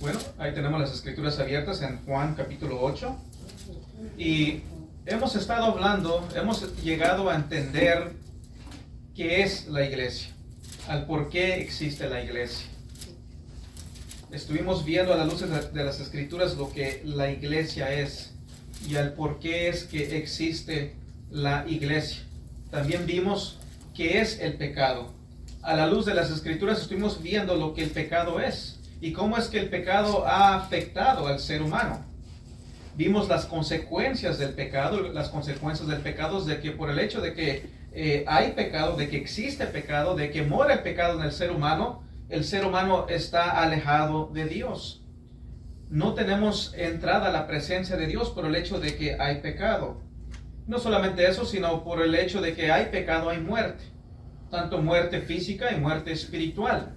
Bueno, ahí tenemos las escrituras abiertas en Juan capítulo 8. Y hemos estado hablando, hemos llegado a entender qué es la iglesia, al por qué existe la iglesia. Estuvimos viendo a la luz de las escrituras lo que la iglesia es y al por qué es que existe la iglesia. También vimos qué es el pecado. A la luz de las escrituras estuvimos viendo lo que el pecado es y cómo es que el pecado ha afectado al ser humano. Vimos las consecuencias del pecado, de que por el hecho de que hay pecado, de que existe pecado, de que mora el pecado en el ser humano está alejado de Dios. No tenemos entrada a la presencia de Dios por el hecho de que hay pecado. No solamente eso, sino por el hecho de que hay pecado, hay muerte. Tanto muerte física y muerte espiritual.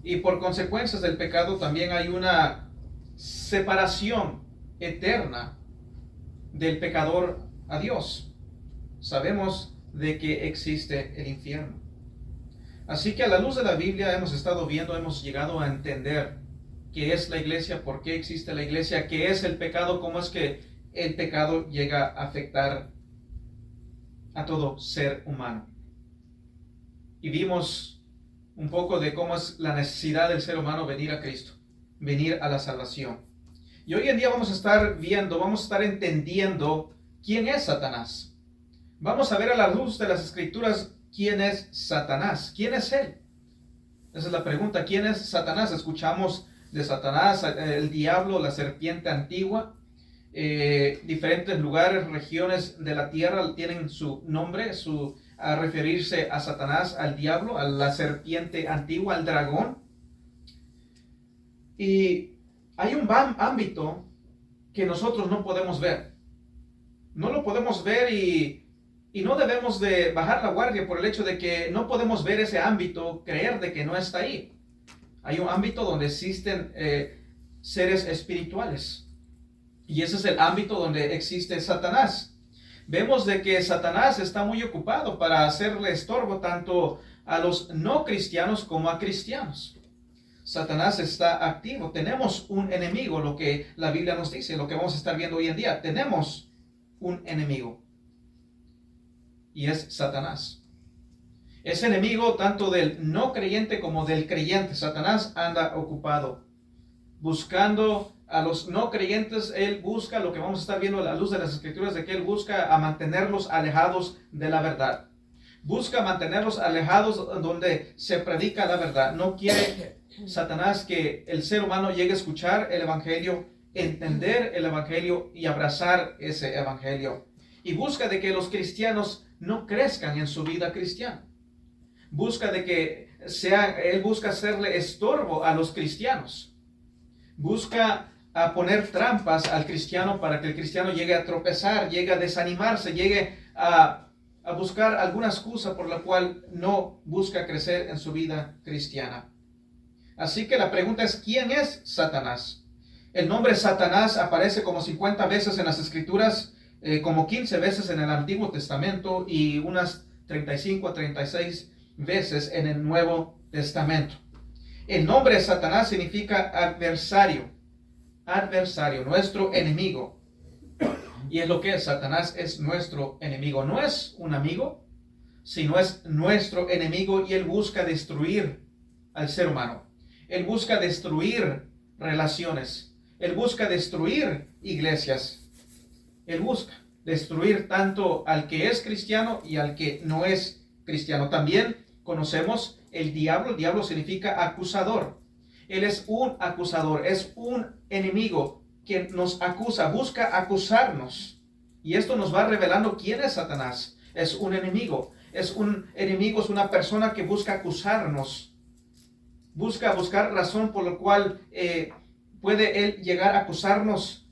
Y por consecuencias del pecado también hay una separación eterna del pecador a Dios. Sabemos de que existe el infierno. Así que a la luz de la Biblia hemos estado viendo, hemos llegado a entender qué es la iglesia, por qué existe la iglesia, qué es el pecado, cómo es que el pecado llega a afectar a todo ser humano. Y vimos un poco de cómo es la necesidad del ser humano venir a Cristo, venir a la salvación. Y hoy en día vamos a estar viendo, vamos a estar entendiendo quién es Satanás. Vamos a ver a la luz de las escrituras quién es Satanás, quién es él. Esa es la pregunta, ¿quién es Satanás? Escuchamos de Satanás, el diablo, la serpiente antigua. Diferentes lugares, regiones de la tierra tienen su nombre, a referirse a Satanás, al diablo, a la serpiente antigua, al dragón. Y hay un ámbito que nosotros no podemos ver. No lo podemos ver y no debemos de bajar la guardia por el hecho de que no podemos ver ese ámbito, creer de que no está ahí. Hay un ámbito donde existen seres espirituales. Y ese es el ámbito donde existe Satanás. Vemos de que Satanás está muy ocupado para hacerle estorbo tanto a los no cristianos como a cristianos. Satanás está activo. Tenemos un enemigo, lo que la Biblia nos dice, lo que vamos a estar viendo hoy en día. Tenemos un enemigo. Y es Satanás. Es enemigo tanto del no creyente como del creyente. Satanás anda ocupado buscando a los no creyentes. Él busca lo que vamos a estar viendo a la luz de las escrituras, de que él busca a mantenerlos alejados de la verdad. Busca mantenerlos alejados donde se predica la verdad. No quiere Satanás que el ser humano llegue a escuchar el evangelio, entender el evangelio y abrazar ese evangelio. Y busca de que los cristianos no crezcan en su vida cristiana. Busca de que él busca hacerle estorbo a los cristianos. Busca a poner trampas al cristiano para que el cristiano llegue a tropezar, llegue a desanimarse, llegue a buscar alguna excusa por la cual no busca crecer en su vida cristiana. Así que la pregunta es, ¿quién es Satanás? El nombre Satanás aparece como 50 veces en las escrituras, como 15 veces en el Antiguo Testamento y unas 35 a 36 veces en el Nuevo Testamento. El nombre Satanás significa adversario, nuestro enemigo. Y es lo que es, Satanás es nuestro enemigo. No es un amigo, sino es nuestro enemigo y él busca destruir al ser humano. Él busca destruir relaciones. Él busca destruir iglesias. Él busca destruir tanto al que es cristiano y al que no es cristiano. También conocemos el diablo. El diablo significa acusador. Él es un acusador, es un enemigo que nos acusa, busca acusarnos. Y esto nos va revelando quién es Satanás. Es un enemigo. Es una persona que busca acusarnos. Busca buscar razón por la cual puede él llegar a acusarnos,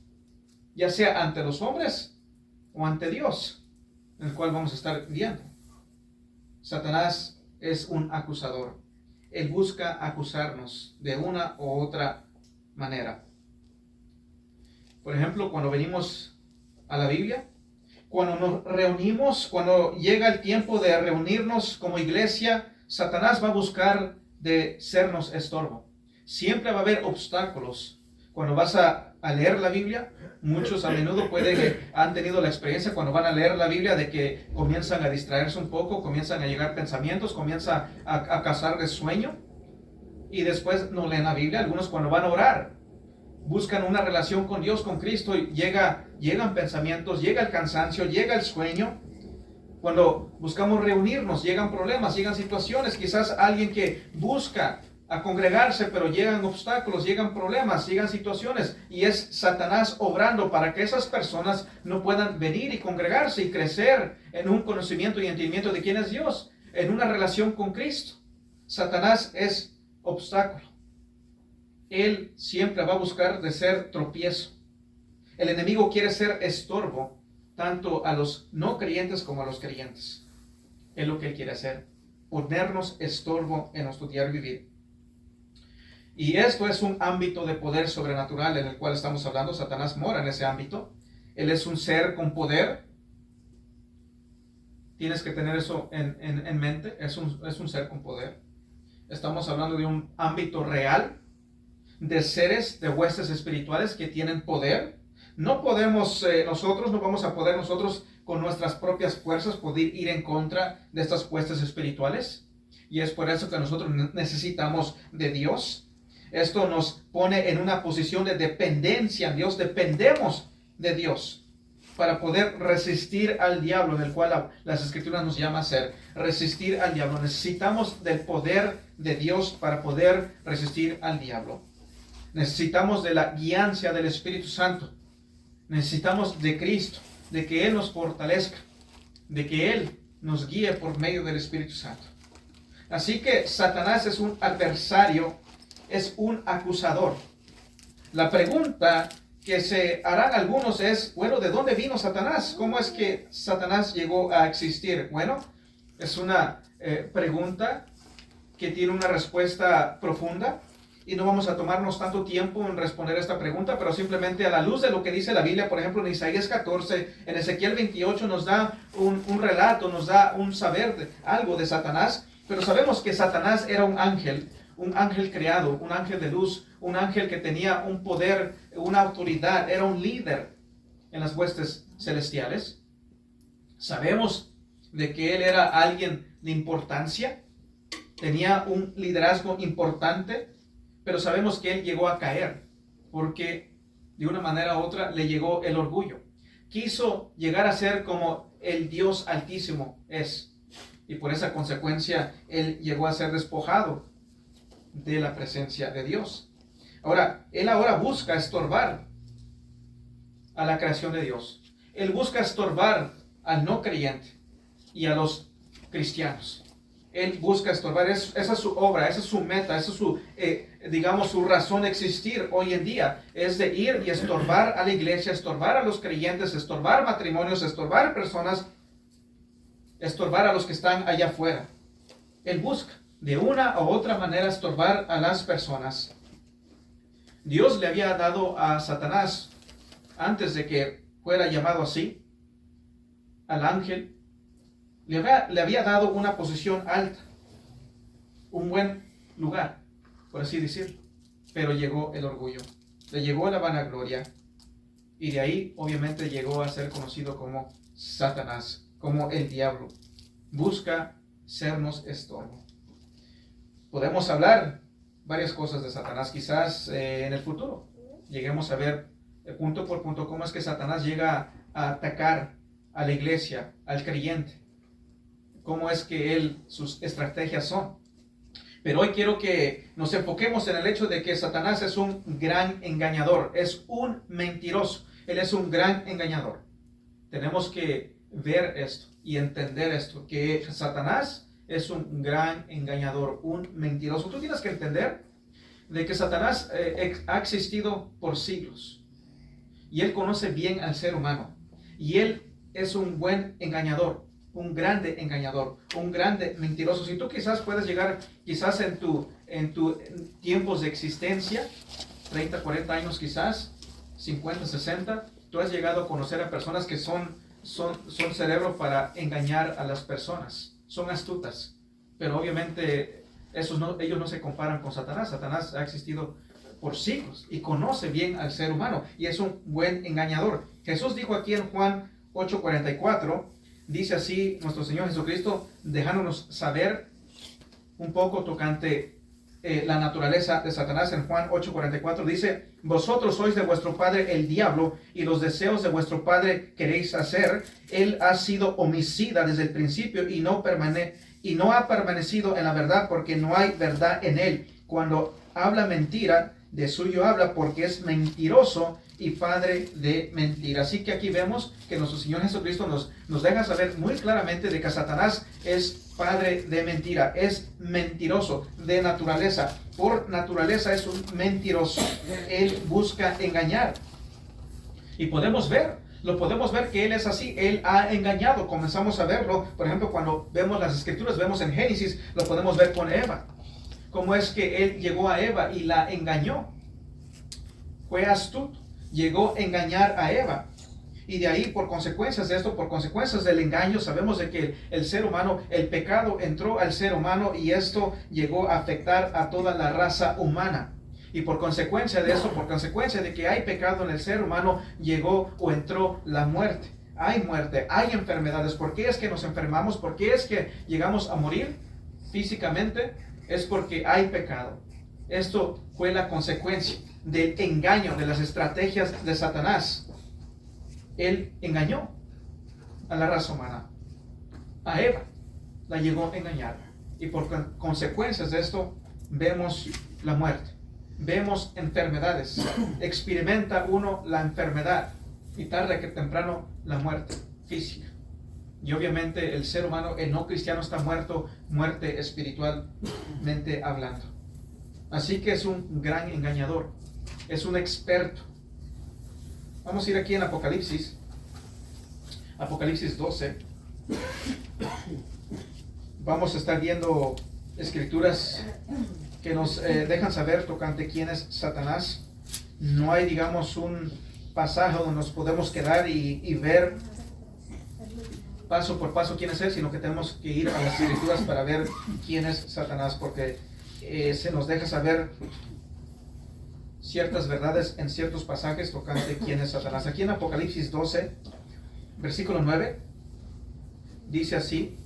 ya sea ante los hombres o ante Dios, en el cual vamos a estar viendo. Satanás es un acusador. Él busca acusarnos de una u otra manera. Por ejemplo, cuando venimos a la Biblia, cuando nos reunimos, cuando llega el tiempo de reunirnos como iglesia, Satanás va a buscar de sernos estorbo. Siempre va a haber obstáculos. Cuando vas a leer la Biblia, muchos a menudo han tenido la experiencia cuando van a leer la Biblia de que comienzan a distraerse un poco, comienzan a llegar pensamientos, comienza a cazar de sueño y después no leen la Biblia. Algunos cuando van a orar, buscan una relación con Dios, con Cristo, y llegan pensamientos, llega el cansancio, llega el sueño. Cuando buscamos reunirnos, llegan problemas, llegan situaciones, quizás alguien que busca a congregarse, pero llegan obstáculos, llegan problemas, llegan situaciones, y es Satanás obrando para que esas personas no puedan venir y congregarse y crecer en un conocimiento y entendimiento de quién es Dios, en una relación con Cristo. Satanás es obstáculo. Él siempre va a buscar de ser tropiezo. El enemigo quiere ser estorbo tanto a los no creyentes como a los creyentes. Es lo que él quiere hacer, ponernos estorbo en nuestro diario vivir. Y esto es un ámbito de poder sobrenatural en el cual estamos hablando. Satanás mora en ese ámbito. Él es un ser con poder. Tienes que tener eso en mente. Es un ser con poder. Estamos hablando de un ámbito real, de seres, de huestes espirituales que tienen poder. No podemos no vamos a poder nosotros con nuestras propias fuerzas poder ir en contra de estas huestes espirituales. Y es por eso que nosotros necesitamos de Dios. Esto nos pone en una posición de dependencia en Dios. Dependemos de Dios para poder resistir al diablo, del cual las Escrituras nos llama a ser. Resistir al diablo. Necesitamos del poder de Dios para poder resistir al diablo. Necesitamos de la guianza del Espíritu Santo. Necesitamos de Cristo, de que Él nos fortalezca, de que Él nos guíe por medio del Espíritu Santo. Así que Satanás es un adversario, es un acusador. La pregunta que se harán algunos es, bueno, ¿de dónde vino Satanás? ¿Cómo es que Satanás llegó a existir? Bueno, es una pregunta que tiene una respuesta profunda. Y no vamos a tomarnos tanto tiempo en responder esta pregunta, pero simplemente a la luz de lo que dice la Biblia, por ejemplo, en Isaías 14, en Ezequiel 28, nos da un relato, nos da un saber de algo de Satanás, pero sabemos que Satanás era un ángel creado, un ángel de luz, un ángel que tenía un poder, una autoridad, era un líder en las huestes celestiales. Sabemos de que él era alguien de importancia, tenía un liderazgo importante. Pero sabemos que él llegó a caer porque de una manera u otra le llegó el orgullo. Quiso llegar a ser como el Dios Altísimo es. Y por esa consecuencia él llegó a ser despojado de la presencia de Dios. Él ahora busca estorbar a la creación de Dios. Él busca estorbar al no creyente y a los cristianos. Él busca estorbar, esa es su obra, esa es su meta, esa es su razón de existir hoy en día, es de ir y estorbar a la iglesia, estorbar a los creyentes, estorbar matrimonios, estorbar personas, estorbar a los que están allá afuera. Él busca de una u otra manera estorbar a las personas. Dios le había dado a Satanás, antes de que fuera llamado así, al ángel, le había dado una posición alta, un buen lugar, por así decirlo. Pero llegó el orgullo, le llegó la vanagloria, y de ahí obviamente llegó a ser conocido como Satanás, como el diablo. Busca sernos estorbo. Podemos hablar varias cosas de Satanás, quizás en el futuro lleguemos a ver punto por punto cómo es que Satanás llega a atacar a la iglesia, al creyente. Cómo es que sus estrategias son. Pero hoy quiero que nos enfoquemos en el hecho de que Satanás es un gran engañador, es un mentiroso, él es un gran engañador. Tenemos que ver esto y entender esto, que Satanás es un gran engañador, un mentiroso. Tú tienes que entender de que Satanás ha existido por siglos y él conoce bien al ser humano y él es un buen engañador. Un grande engañador, un grande mentiroso. Si tú quizás puedes llegar, quizás en tu tiempos de existencia, 30, 40 años quizás, 50, 60, tú has llegado a conocer a personas que son cerebro para engañar a las personas. Son astutas, pero obviamente ellos no se comparan con Satanás. Satanás ha existido por siglos y conoce bien al ser humano y es un buen engañador. Jesús dijo aquí en Juan 8:44, dice así nuestro Señor Jesucristo, dejándonos saber un poco tocante la naturaleza de Satanás. En Juan 8:44 dice: vosotros sois de vuestro padre el diablo, y los deseos de vuestro padre queréis hacer. Él ha sido homicida desde el principio y no ha permanecido en la verdad, porque no hay verdad en él. Cuando habla mentira, de suyo habla, porque es mentiroso y padre de mentira. Así que aquí vemos que nuestro Señor Jesucristo nos deja saber muy claramente de que Satanás es padre de mentira, es mentiroso de naturaleza. Por naturaleza es un mentiroso. Él busca engañar. Y lo podemos ver que él es así. Él ha engañado. Comenzamos a verlo, por ejemplo, cuando vemos las escrituras, vemos en Génesis, lo podemos ver con Eva. Cómo es que él llegó a Eva y la engañó. Fue astuto. Llegó a engañar a Eva. Y de ahí, por consecuencias de esto, por consecuencias del engaño, sabemos de que el ser humano, el pecado entró al ser humano y esto llegó a afectar a toda la raza humana. Y por consecuencia de eso, por consecuencia de que hay pecado en el ser humano, llegó o entró la muerte. Hay muerte, hay enfermedades. ¿Por qué es que nos enfermamos? ¿Por qué es que llegamos a morir físicamente? Es porque hay pecado. Esto fue la consecuencia del engaño, de las estrategias de Satanás. Él engañó a la raza humana. A Eva la llegó a engañar. Y por consecuencias de esto, vemos la muerte. Vemos enfermedades. Experimenta uno la enfermedad. Y tarde que temprano, la muerte física. Y obviamente el ser humano, el no cristiano, está muerto, muerte espiritualmente hablando. Así que es un gran engañador. Es un experto. Vamos a ir aquí en Apocalipsis. Apocalipsis 12. Vamos a estar viendo escrituras que nos dejan saber tocante quién es Satanás. No hay, digamos, un pasaje donde nos podemos quedar y ver paso por paso quién es él, sino que tenemos que ir a las escrituras para ver quién es Satanás, porque se nos deja saber ciertas verdades en ciertos pasajes tocante quién es Satanás. Aquí en Apocalipsis 12, versículo 9, dice así: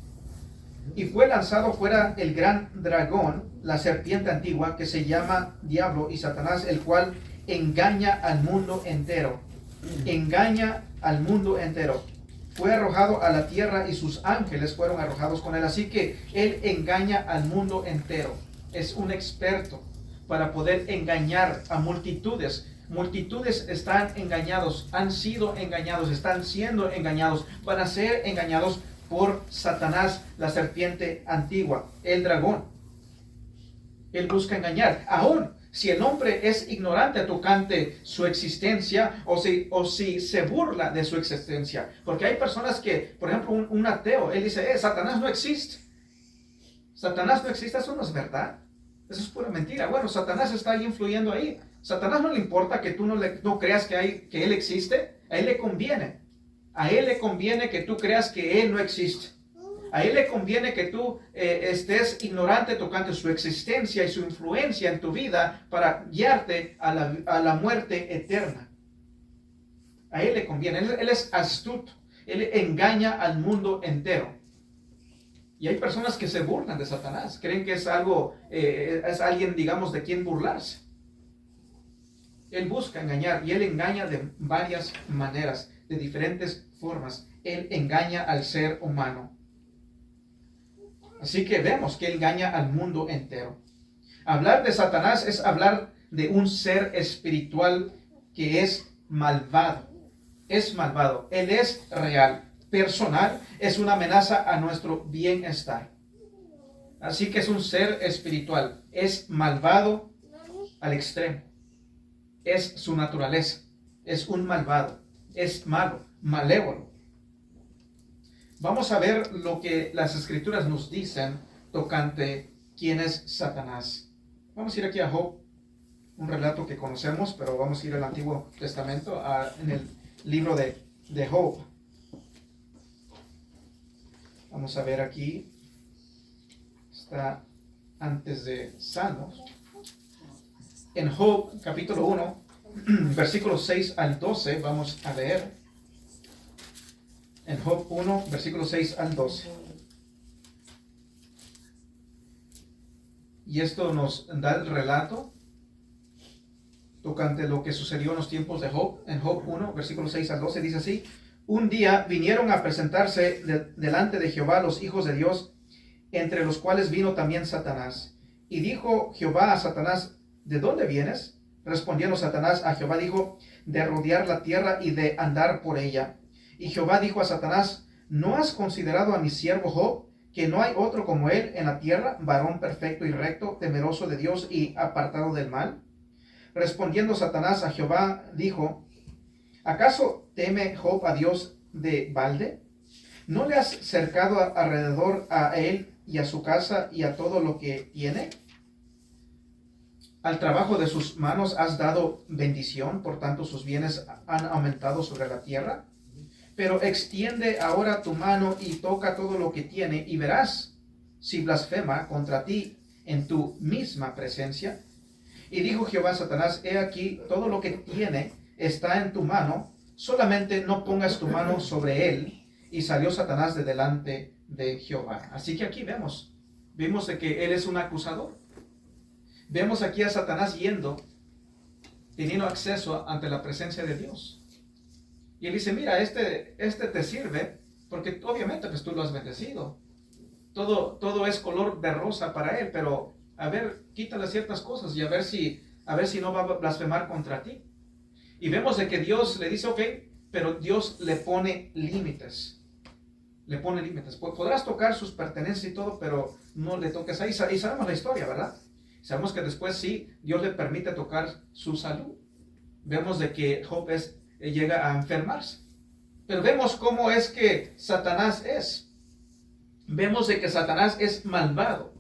y fue lanzado fuera el gran dragón, la serpiente antigua, que se llama Diablo y Satanás, el cual engaña al mundo entero. Engaña al mundo entero. Fue arrojado a la tierra y sus ángeles fueron arrojados con él. Así que él engaña al mundo entero. Es un experto para poder engañar a multitudes. Multitudes están engañados, han sido engañados, están siendo engañados, van a ser engañados por Satanás, la serpiente antigua, el dragón. Él busca engañar. Aún si el hombre es ignorante tocante su existencia, o si se burla de su existencia. Porque hay personas que, por ejemplo, un ateo, él dice: Satanás no existe. Satanás no existe. Eso no es verdad. Eso es pura mentira. Bueno, Satanás está ahí influyendo ahí. Satanás no le importa que tú no creas que él existe. A él le conviene. A él le conviene que tú creas que él no existe. A él le conviene que tú estés ignorante tocante su existencia y su influencia en tu vida para guiarte a la muerte eterna. A él le conviene. Él es astuto. Él engaña al mundo entero. Y hay personas que se burlan de Satanás. Creen que es alguien, digamos, de quien burlarse. Él busca engañar y él engaña de varias maneras, de diferentes formas. Él engaña al ser humano. Así que vemos que él engaña al mundo entero. Hablar de Satanás es hablar de un ser espiritual que es malvado. Es malvado. Él es real, personal, es una amenaza a nuestro bienestar. Así que es un ser espiritual. Es malvado al extremo. Es su naturaleza. Es un malvado. Es malo, malévolo. Vamos a ver lo que las escrituras nos dicen tocante quién es Satanás. Vamos a ir aquí a Job, un relato que conocemos, pero vamos a ir al Antiguo Testamento, en el libro de Job. Vamos a ver aquí, está antes de Salmos. En Job, capítulo 1, versículos 6 al 12, vamos a leer. En Job 1, versículos 6 al 12. Y esto nos da el relato tocante lo que sucedió en los tiempos de Job. En Job 1, versículos 6 al 12, dice así: Un día vinieron a presentarse delante de Jehová los hijos de Dios, entre los cuales vino también Satanás. Y dijo Jehová a Satanás: ¿De dónde vienes? Respondiendo Satanás a Jehová dijo: De rodear la tierra y de andar por ella. Y Jehová dijo a Satanás: ¿No has considerado a mi siervo Job, que no hay otro como él en la tierra, varón perfecto y recto, temeroso de Dios y apartado del mal? Respondiendo Satanás a Jehová dijo: ¿Acaso teme Job a Dios de balde? ¿No le has cercado alrededor a él y a su casa y a todo lo que tiene? Al trabajo de sus manos has dado bendición, por tanto sus bienes han aumentado sobre la tierra. Pero extiende ahora tu mano y toca todo lo que tiene, y verás si blasfema contra ti en tu misma presencia. Y dijo Jehová a Satanás: He aquí, todo lo que tiene está en tu mano, solamente no pongas tu mano sobre él. Y salió Satanás de delante de Jehová. Así que aquí vemos de que él es un acusador. Vemos aquí a Satanás teniendo acceso ante la presencia de Dios. Y él dice: mira, este te sirve porque obviamente pues tú lo has bendecido. Todo es color de rosa para él, pero a ver, quítale ciertas cosas y a ver si no va a blasfemar contra ti. Y vemos de que Dios le dice: ok, pero Dios le pone límites. Le pone límites. Podrás tocar sus pertenencias y todo, pero no le toques ahí. Y sabemos la historia, ¿verdad? Sabemos que después sí, Dios le permite tocar su salud. Vemos de que Job llega a enfermarse. Pero vemos cómo es que Satanás es. Vemos de que Satanás es malvado.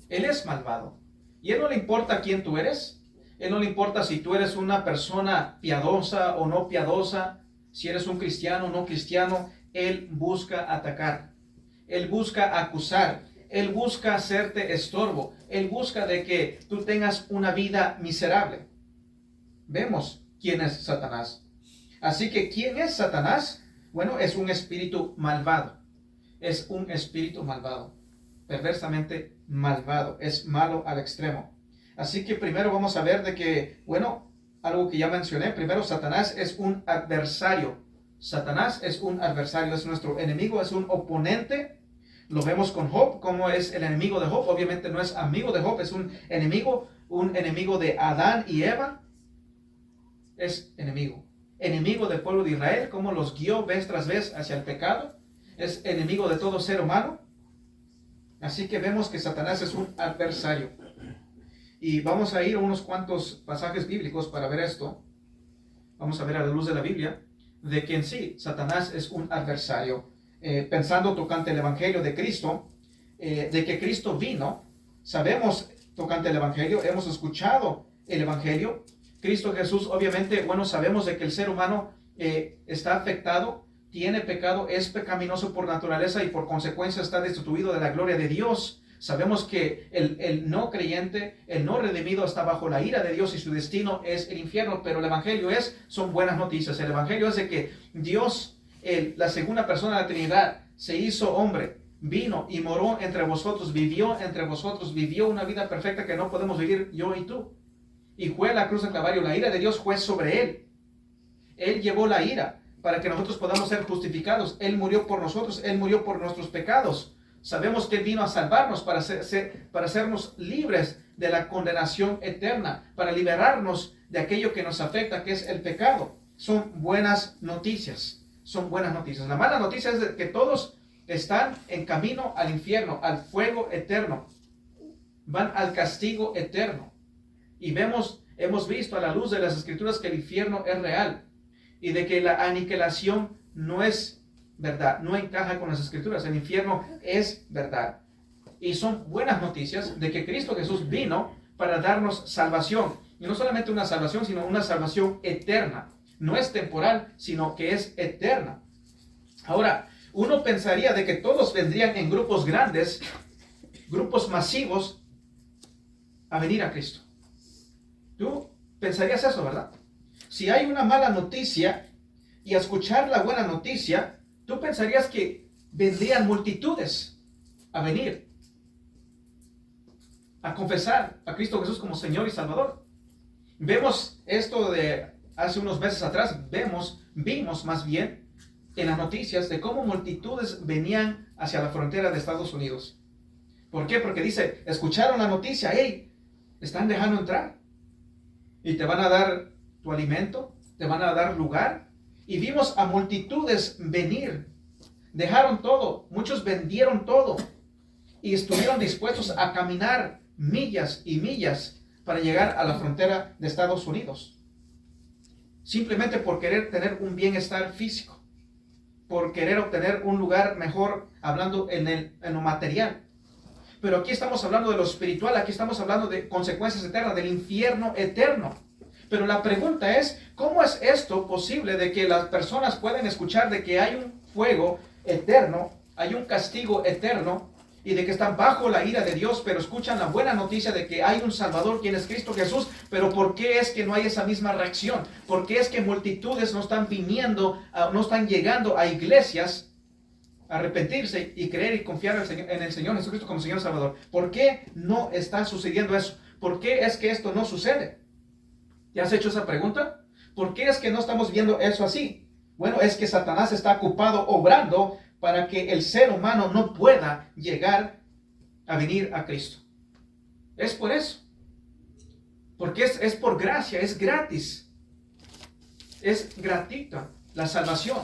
Él es malvado. Y a él no le importa quién tú eres. Él no le importa si tú eres una persona piadosa o no piadosa, si eres un cristiano o no cristiano. Él busca atacar. Él busca acusar. Él busca hacerte estorbo. Él busca de que tú tengas una vida miserable. Vemos quién es Satanás. Así que, ¿quién es Satanás? Bueno, es un espíritu malvado. Es un espíritu malvado. Perversamente malvado. Es malo al extremo. Así que primero vamos a ver de que, bueno, algo que ya mencioné. Primero, Satanás es un adversario. Satanás es un adversario, es nuestro enemigo, es un oponente. Lo vemos con Job, cómo es el enemigo de Job. Obviamente no es amigo de Job, es un enemigo de Adán y Eva. Es enemigo. Enemigo del pueblo de Israel, cómo los guió vez tras vez hacia el pecado. Es enemigo de todo ser humano. Así que vemos que Satanás es un adversario. Y vamos a ir a unos cuantos pasajes bíblicos para ver esto. Vamos a ver a la luz de la Biblia de que en sí Satanás es un adversario. Pensando tocante el Evangelio de Cristo, de que Cristo vino, sabemos tocante el Evangelio, hemos escuchado el Evangelio. Cristo Jesús, obviamente, bueno, sabemos de que el ser humano está afectado, tiene pecado, es pecaminoso por naturaleza y por consecuencia está destituido de la gloria de Dios. Sabemos que el no creyente, el no redimido está bajo la ira de Dios y su destino es el infierno, pero el Evangelio son buenas noticias. El Evangelio es de que Dios, la segunda persona de la Trinidad, se hizo hombre, vino y moró entre vosotros, vivió entre vosotros, vivió una vida perfecta que no podemos vivir yo y tú. Y fue a la cruz del Calvario, la ira de Dios fue sobre él. Él llevó la ira para que nosotros podamos ser justificados. Él murió por nosotros, Él murió por nuestros pecados. Sabemos que Él vino a salvarnos para hacernos libres de la condenación eterna, para liberarnos de aquello que nos afecta, que es el pecado. Son buenas noticias, son buenas noticias. La mala noticia es de que todos están en camino al infierno, al fuego eterno. Van al castigo eterno. Y hemos visto a la luz de las Escrituras que el infierno es real y de que la aniquilación no es verdad, no encaja con las Escrituras. El infierno es verdad. Y son buenas noticias de que Cristo Jesús vino para darnos salvación. Y no solamente una salvación, sino una salvación eterna. No es temporal, sino que es eterna. Ahora, uno pensaría de que todos vendrían en grupos grandes, grupos masivos, a venir a Cristo. Tú pensarías eso, ¿verdad? Si hay una mala noticia y a escuchar la buena noticia, tú pensarías que vendrían multitudes a venir a confesar a Cristo Jesús como Señor y Salvador. Vemos esto de hace unos meses atrás, vimos más bien en las noticias de cómo multitudes venían hacia la frontera de Estados Unidos. ¿Por qué? Porque dice, escucharon la noticia, hey, están dejando entrar y te van a dar tu alimento, te van a dar lugar. Y vimos a multitudes venir, dejaron todo, muchos vendieron todo y estuvieron dispuestos a caminar millas y millas para llegar a la frontera de Estados Unidos, simplemente por querer tener un bienestar físico, por querer obtener un lugar mejor, hablando en lo material. Pero aquí estamos hablando de lo espiritual, aquí estamos hablando de consecuencias eternas, del infierno eterno. Pero la pregunta es, ¿cómo es esto posible de que las personas pueden escuchar de que hay un fuego eterno, hay un castigo eterno, y de que están bajo la ira de Dios, pero escuchan la buena noticia de que hay un Salvador, quien es Cristo Jesús? Pero ¿por qué es que no hay esa misma reacción? ¿Por qué es que multitudes no están no están llegando a iglesias a arrepentirse y creer y confiar en el Señor Jesucristo como Señor Salvador? ¿Por qué no está sucediendo eso? ¿Por qué es que esto no sucede? ¿Te has hecho esa pregunta? ¿Por qué es que no estamos viendo eso así? Bueno, es que Satanás está ocupado obrando para que el ser humano no pueda llegar a venir a Cristo. Es por eso. Porque es por gracia, es gratis. Es gratuita la salvación.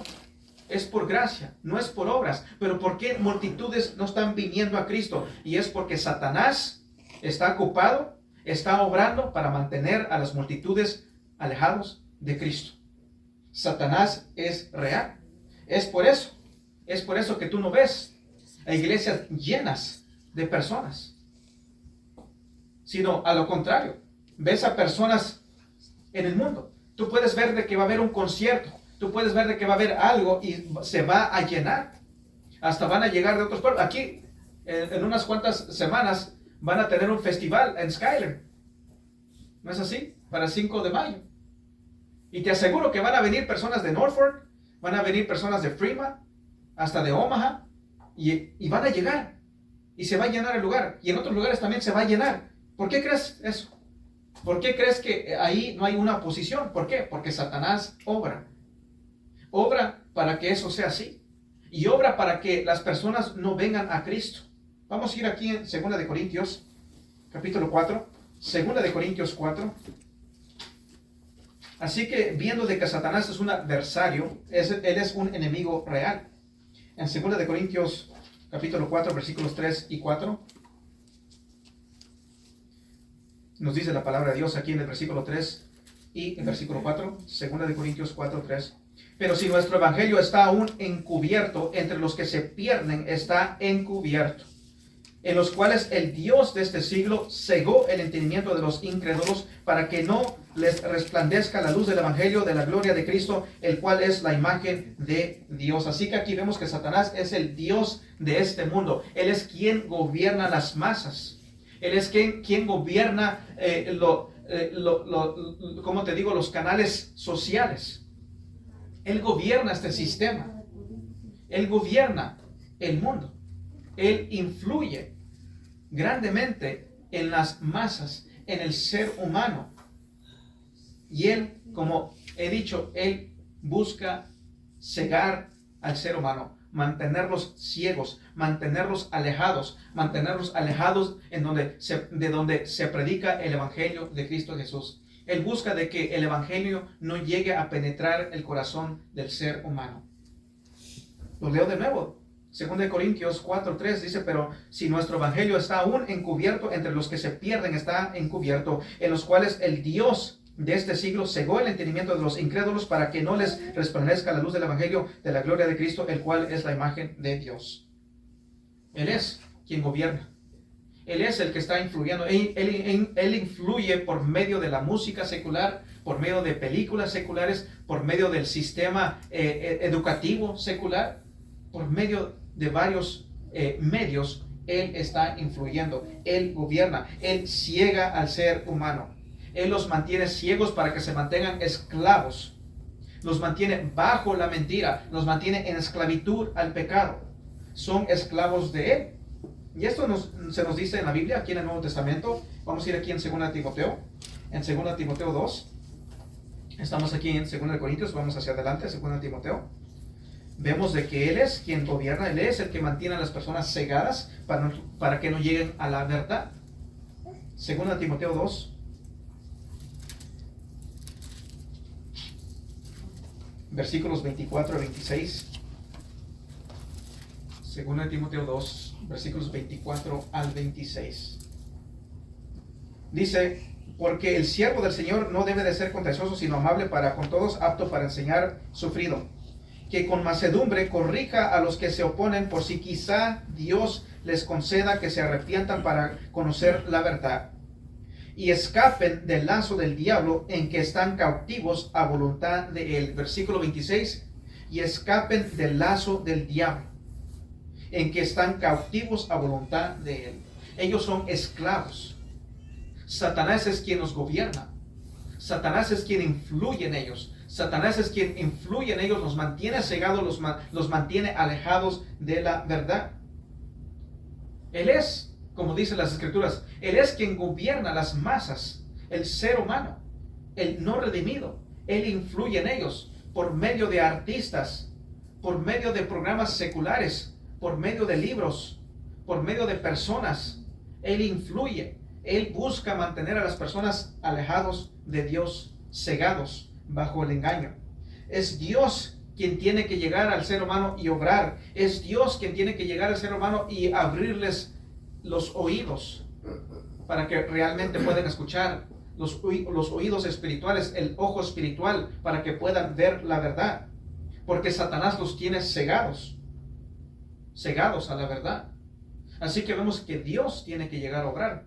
Es por gracia, no es por obras. Pero ¿por qué multitudes no están viniendo a Cristo? Y es porque Satanás está ocupado, está obrando para mantener a las multitudes alejados de Cristo. Satanás es real. Es por eso que tú no ves a iglesias llenas de personas, sino a lo contrario, ves a personas en el mundo. Tú puedes ver de que va a haber un concierto, tú puedes ver de que va a haber algo y se va a llenar. Hasta van a llegar de otros pueblos. Aquí, en unas cuantas semanas, van a tener un festival en Skyler. ¿No es así? Para el 5 de mayo. Y te aseguro que van a venir personas de Norfolk, van a venir personas de Fremont, hasta de Omaha, y van a llegar, y se va a llenar el lugar, y en otros lugares también se va a llenar. ¿Por qué crees eso? ¿Por qué crees que ahí no hay una oposición? ¿Por qué? Porque Satanás obra para que eso sea así, y obra para que las personas no vengan a Cristo. Vamos a ir aquí en 2 de Corintios, capítulo 4, 2 de Corintios 4. Así que viendo de que Satanás es un adversario, él es un enemigo real. En 2 de Corintios capítulo 4, versículos 3 y 4, nos dice la palabra de Dios aquí en el versículo 3 y el versículo 4, 2 de Corintios 4, 3. Pero si nuestro evangelio está aún encubierto, entre los que se pierden está encubierto, en los cuales el Dios de este siglo cegó el entendimiento de los incrédulos, para que no les resplandezca la luz del evangelio de la gloria de Cristo, el cual es la imagen de Dios. Así que aquí vemos que Satanás es el Dios de este mundo. Él es quien gobierna las masas. Él es quien gobierna ¿cómo te digo? Los canales sociales. Él gobierna este sistema. Él gobierna el mundo. Él influye grandemente en las masas, en el ser humano. Y él, como he dicho, él busca cegar al ser humano, mantenerlos ciegos, mantenerlos alejados de donde se predica el evangelio de Cristo Jesús. Él busca de que el evangelio no llegue a penetrar el corazón del ser humano. Lo leo de nuevo. 2 Corintios 4:3 dice, pero si nuestro evangelio está aún encubierto, entre los que se pierden está encubierto, en los cuales el Dios de este siglo cegó el entendimiento de los incrédulos, para que no les resplandezca la luz del evangelio de la gloria de Cristo, el cual es la imagen de Dios. Él es quien gobierna. Él es el que está influyendo. Él influye por medio de la música secular, por medio de películas seculares, por medio del sistema educativo secular, por medio de varios medios. Él está influyendo, Él gobierna, Él ciega al ser humano. Él los mantiene ciegos para que se mantengan esclavos. Los mantiene bajo la mentira, los mantiene en esclavitud al pecado. Son esclavos de Él. Y esto se nos dice en la Biblia, aquí en el Nuevo Testamento. Vamos a ir aquí en 2 Timoteo. En 2 Timoteo 2. Estamos aquí en 2 Corintios, vamos hacia adelante, 2 Timoteo. Vemos de que Él es quien gobierna, Él es el que mantiene a las personas cegadas para que no lleguen a la verdad. 2 Timoteo 2. Versículos 24 a 26. 2 Timoteo 2, versículos 24 al 26. Dice: porque el siervo del Señor no debe de ser contencioso, sino amable para con todos, apto para enseñar, sufrido, que con mansedumbre corrija a los que se oponen, por si quizá Dios les conceda que se arrepientan para conocer la verdad, y escapen del lazo del diablo en que están cautivos a voluntad de él. Versículo 26. Y escapen del lazo del diablo en que están cautivos a voluntad de él. Ellos son esclavos. Satanás es quien los gobierna. Satanás es quien influye en ellos. Satanás es quien influye en ellos, los mantiene cegados, los mantiene alejados de la verdad. Él es, como dicen las Escrituras, Él es quien gobierna las masas, el ser humano, el no redimido. Él influye en ellos por medio de artistas, por medio de programas seculares, por medio de libros, por medio de personas. Él influye. Él busca mantener a las personas alejados de Dios, cegados bajo el engaño. Es Dios quien tiene que llegar al ser humano y obrar. Es Dios quien tiene que llegar al ser humano y abrirles los oídos para que realmente puedan escuchar, los oídos espirituales, el ojo espiritual, para que puedan ver la verdad. Porque Satanás los tiene cegados a la verdad. Así que vemos que Dios tiene que llegar a obrar.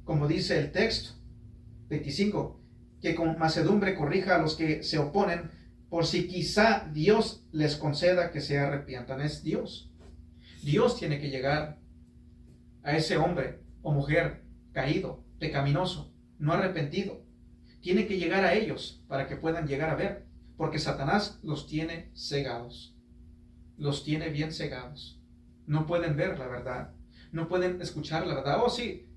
Como dice el texto 25, que con mansedumbre corrija a los que se oponen, por si quizá Dios les conceda que se arrepientan. Es Dios. Dios tiene que llegar a ese hombre o mujer caído, pecaminoso, no arrepentido. Tiene que llegar a ellos para que puedan llegar a ver, porque Satanás los tiene cegados. Los tiene bien cegados. No pueden ver la verdad. No pueden escuchar la verdad. Oh, sí,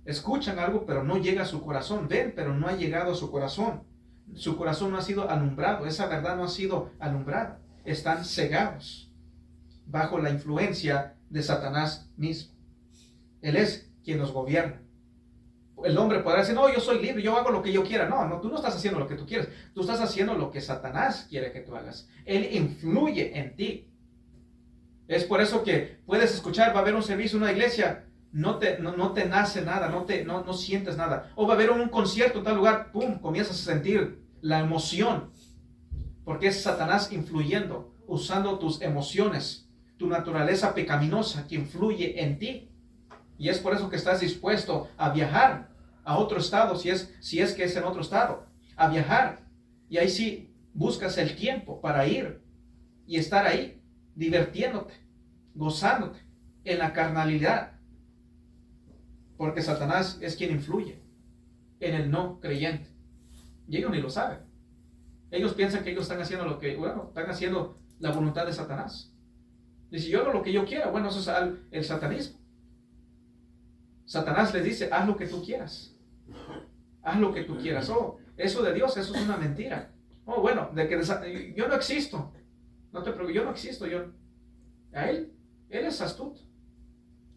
escuchan algo, pero no llega a su corazón. Ven, pero no ha llegado a su corazón. Su corazón no ha sido alumbrado. Esa verdad no ha sido alumbrada. Están cegados bajo la influencia de Satanás mismo. Él es quien los gobierna. El hombre podrá decir: no, yo soy libre, yo hago lo que yo quiera. No, no, tú no estás haciendo lo que tú quieres. Tú estás haciendo lo que Satanás quiere que tú hagas. Él influye en ti. Es por eso que puedes escuchar, va a haber un servicio en una iglesia, no te nace nada, no sientes nada. O va a haber un concierto en tal lugar, pum, comienzas a sentir la emoción. Porque es Satanás influyendo, usando tus emociones, tu naturaleza pecaminosa que influye en ti. Y es por eso que estás dispuesto a viajar a otro estado, si es que es en otro estado, a viajar. Y ahí sí buscas el tiempo para ir y estar ahí, divirtiéndote, gozándote en la carnalidad. Porque Satanás es quien influye en el no creyente. Y ellos ni lo saben. Ellos piensan que ellos están haciendo están haciendo la voluntad de Satanás. Dice: yo hago lo que yo quiera. Bueno, eso es el satanismo. Satanás les dice: haz lo que tú quieras. Haz lo que tú quieras. Oh, eso de Dios, eso es una mentira. Oh, bueno, yo no existo. No te preocupes, yo no existo. Él es astuto.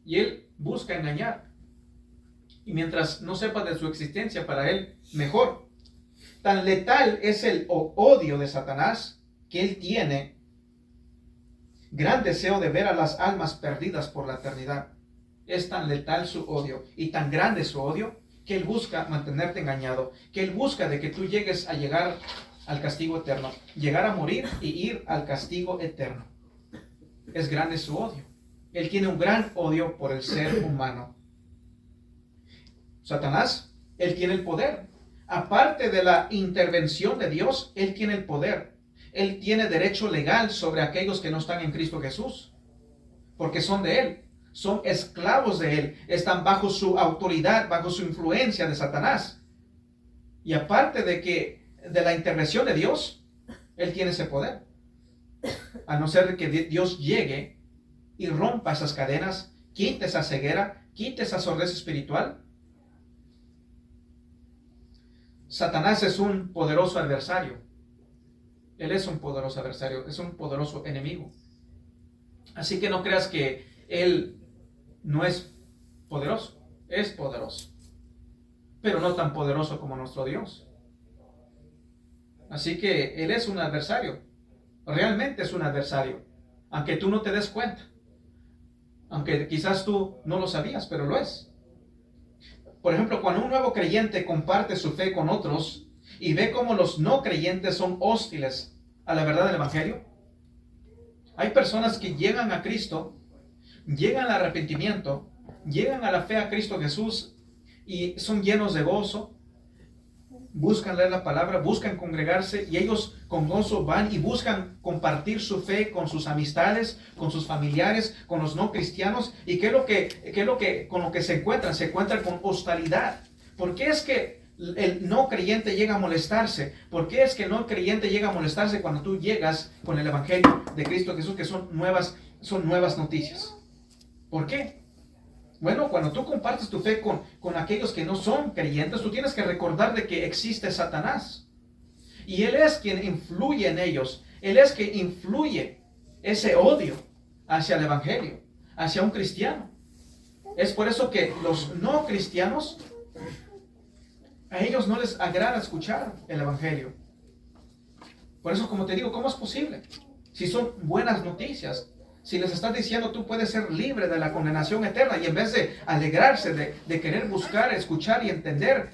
Y él busca engañar. Y mientras no sepa de su existencia, para él mejor. Tan letal es el odio de Satanás que él tiene gran deseo de ver a las almas perdidas por la eternidad. Es tan letal su odio y tan grande su odio que él busca mantenerte engañado, que él busca de que tú llegues a llegar al castigo eterno, llegar a morir y ir al castigo eterno. Es grande su odio. Él tiene un gran odio por el ser humano. Satanás, él tiene el poder. Aparte de la intervención de Dios, él tiene el poder. Él tiene derecho legal sobre aquellos que no están en Cristo Jesús, porque son de él. son esclavos de él, están bajo su autoridad, bajo su influencia de Satanás. Y aparte de la intervención de Dios, él tiene ese poder. A no ser que Dios llegue y rompa esas cadenas, quite esa ceguera, quite esa sordez espiritual. Satanás es un poderoso adversario. Él es un poderoso adversario, es un poderoso enemigo. Así que no creas que él no es poderoso. Es poderoso, pero no tan poderoso como nuestro Dios. Así que él es un adversario. Realmente es un adversario, aunque tú no te des cuenta. Aunque quizás tú no lo sabías, pero lo es. Por ejemplo, cuando un nuevo creyente comparte su fe con otros y ve cómo los no creyentes son hostiles a la verdad del Evangelio, hay personas que llegan a Cristo, llegan al arrepentimiento, llegan a la fe a Cristo Jesús y son llenos de gozo, buscan leer la palabra, buscan congregarse y ellos con gozo van y buscan compartir su fe con sus amistades, con sus familiares, con los no cristianos. ¿Y qué es lo que con lo que se encuentran? Se encuentran con hostilidad. ¿Por qué es que el no creyente llega a molestarse? ¿Por qué es que el no creyente llega a molestarse cuando tú llegas con el Evangelio de Cristo Jesús, que son nuevas noticias? ¿Por qué? Bueno, cuando tú compartes tu fe con aquellos que no son creyentes, tú tienes que recordar de que existe Satanás. Y él es quien influye en ellos. Él es quien influye ese odio hacia el Evangelio, hacia un cristiano. Es por eso que los no cristianos, a ellos no les agrada escuchar el Evangelio. Por eso, como te digo, ¿cómo es posible? Si son buenas noticias, si les estás diciendo tú puedes ser libre de la condenación eterna, y en vez de alegrarse, de querer buscar, escuchar y entender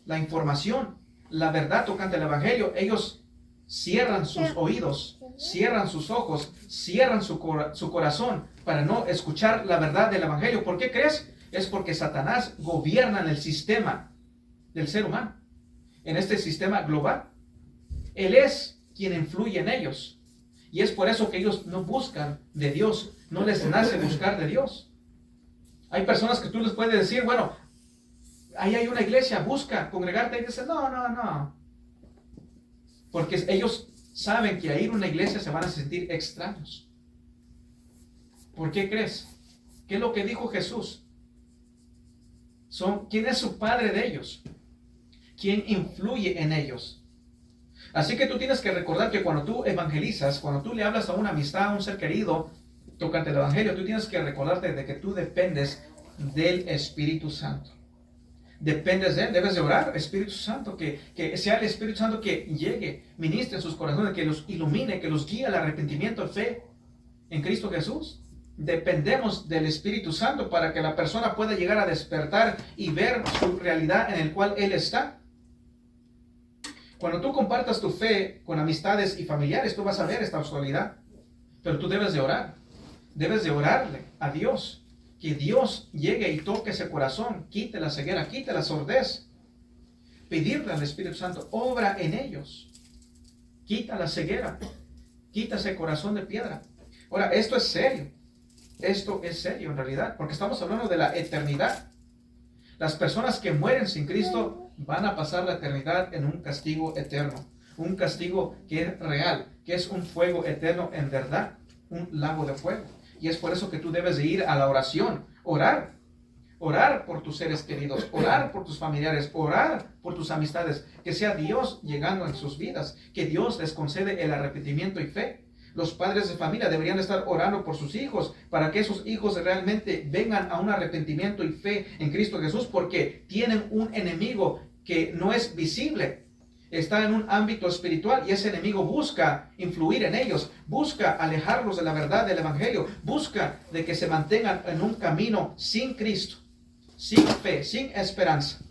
la información, la verdad tocante al Evangelio, ellos cierran sus oídos, cierran sus ojos, cierran su corazón para no escuchar la verdad del Evangelio. ¿Por qué crees? Es porque Satanás gobierna en el sistema del ser humano, en este sistema global. Él es quien influye en ellos. Y es por eso que ellos no buscan de Dios, no les nace buscar de Dios. Hay personas que tú les puedes decir, bueno, ahí hay una iglesia, busca congregarte, y dicen, no. Porque ellos saben que a ir a una iglesia se van a sentir extraños. ¿Por qué crees? ¿Qué es lo que dijo Jesús? ¿Quién es su padre de ellos? ¿Quién influye en ellos? Así que tú tienes que recordar que cuando tú evangelizas, cuando tú le hablas a una amistad, a un ser querido, tocante el Evangelio, tú tienes que recordarte de que tú dependes del Espíritu Santo. Dependes de Él, debes de orar, Espíritu Santo, que sea el Espíritu Santo que llegue, ministre en sus corazones, que los ilumine, que los guíe al arrepentimiento, fe en Cristo Jesús. Dependemos del Espíritu Santo para que la persona pueda llegar a despertar y ver su realidad en el cual Él está. Cuando tú compartas tu fe con amistades y familiares, tú vas a ver esta hostilidad. Pero tú debes de orar. Debes de orarle a Dios. Que Dios llegue y toque ese corazón. Quite la ceguera, quite la sordez. Pedirle al Espíritu Santo, obra en ellos. Quita la ceguera. Quita ese corazón de piedra. Ahora, esto es serio. Esto es serio en realidad. Porque estamos hablando de la eternidad. Las personas que mueren sin Cristo van a pasar la eternidad en un castigo eterno, un castigo que es real, que es un fuego eterno en verdad, un lago de fuego. Y es por eso que tú debes de ir a la oración, orar por tus seres queridos, orar por tus familiares, orar por tus amistades, que sea Dios llegando en sus vidas, que Dios les concede el arrepentimiento y fe. Los padres de familia deberían estar orando por sus hijos para que esos hijos realmente vengan a un arrepentimiento y fe en Cristo Jesús, porque tienen un enemigo que no es visible, está en un ámbito espiritual y ese enemigo busca influir en ellos, busca alejarlos de la verdad del Evangelio, busca de que se mantengan en un camino sin Cristo, sin fe, sin esperanza.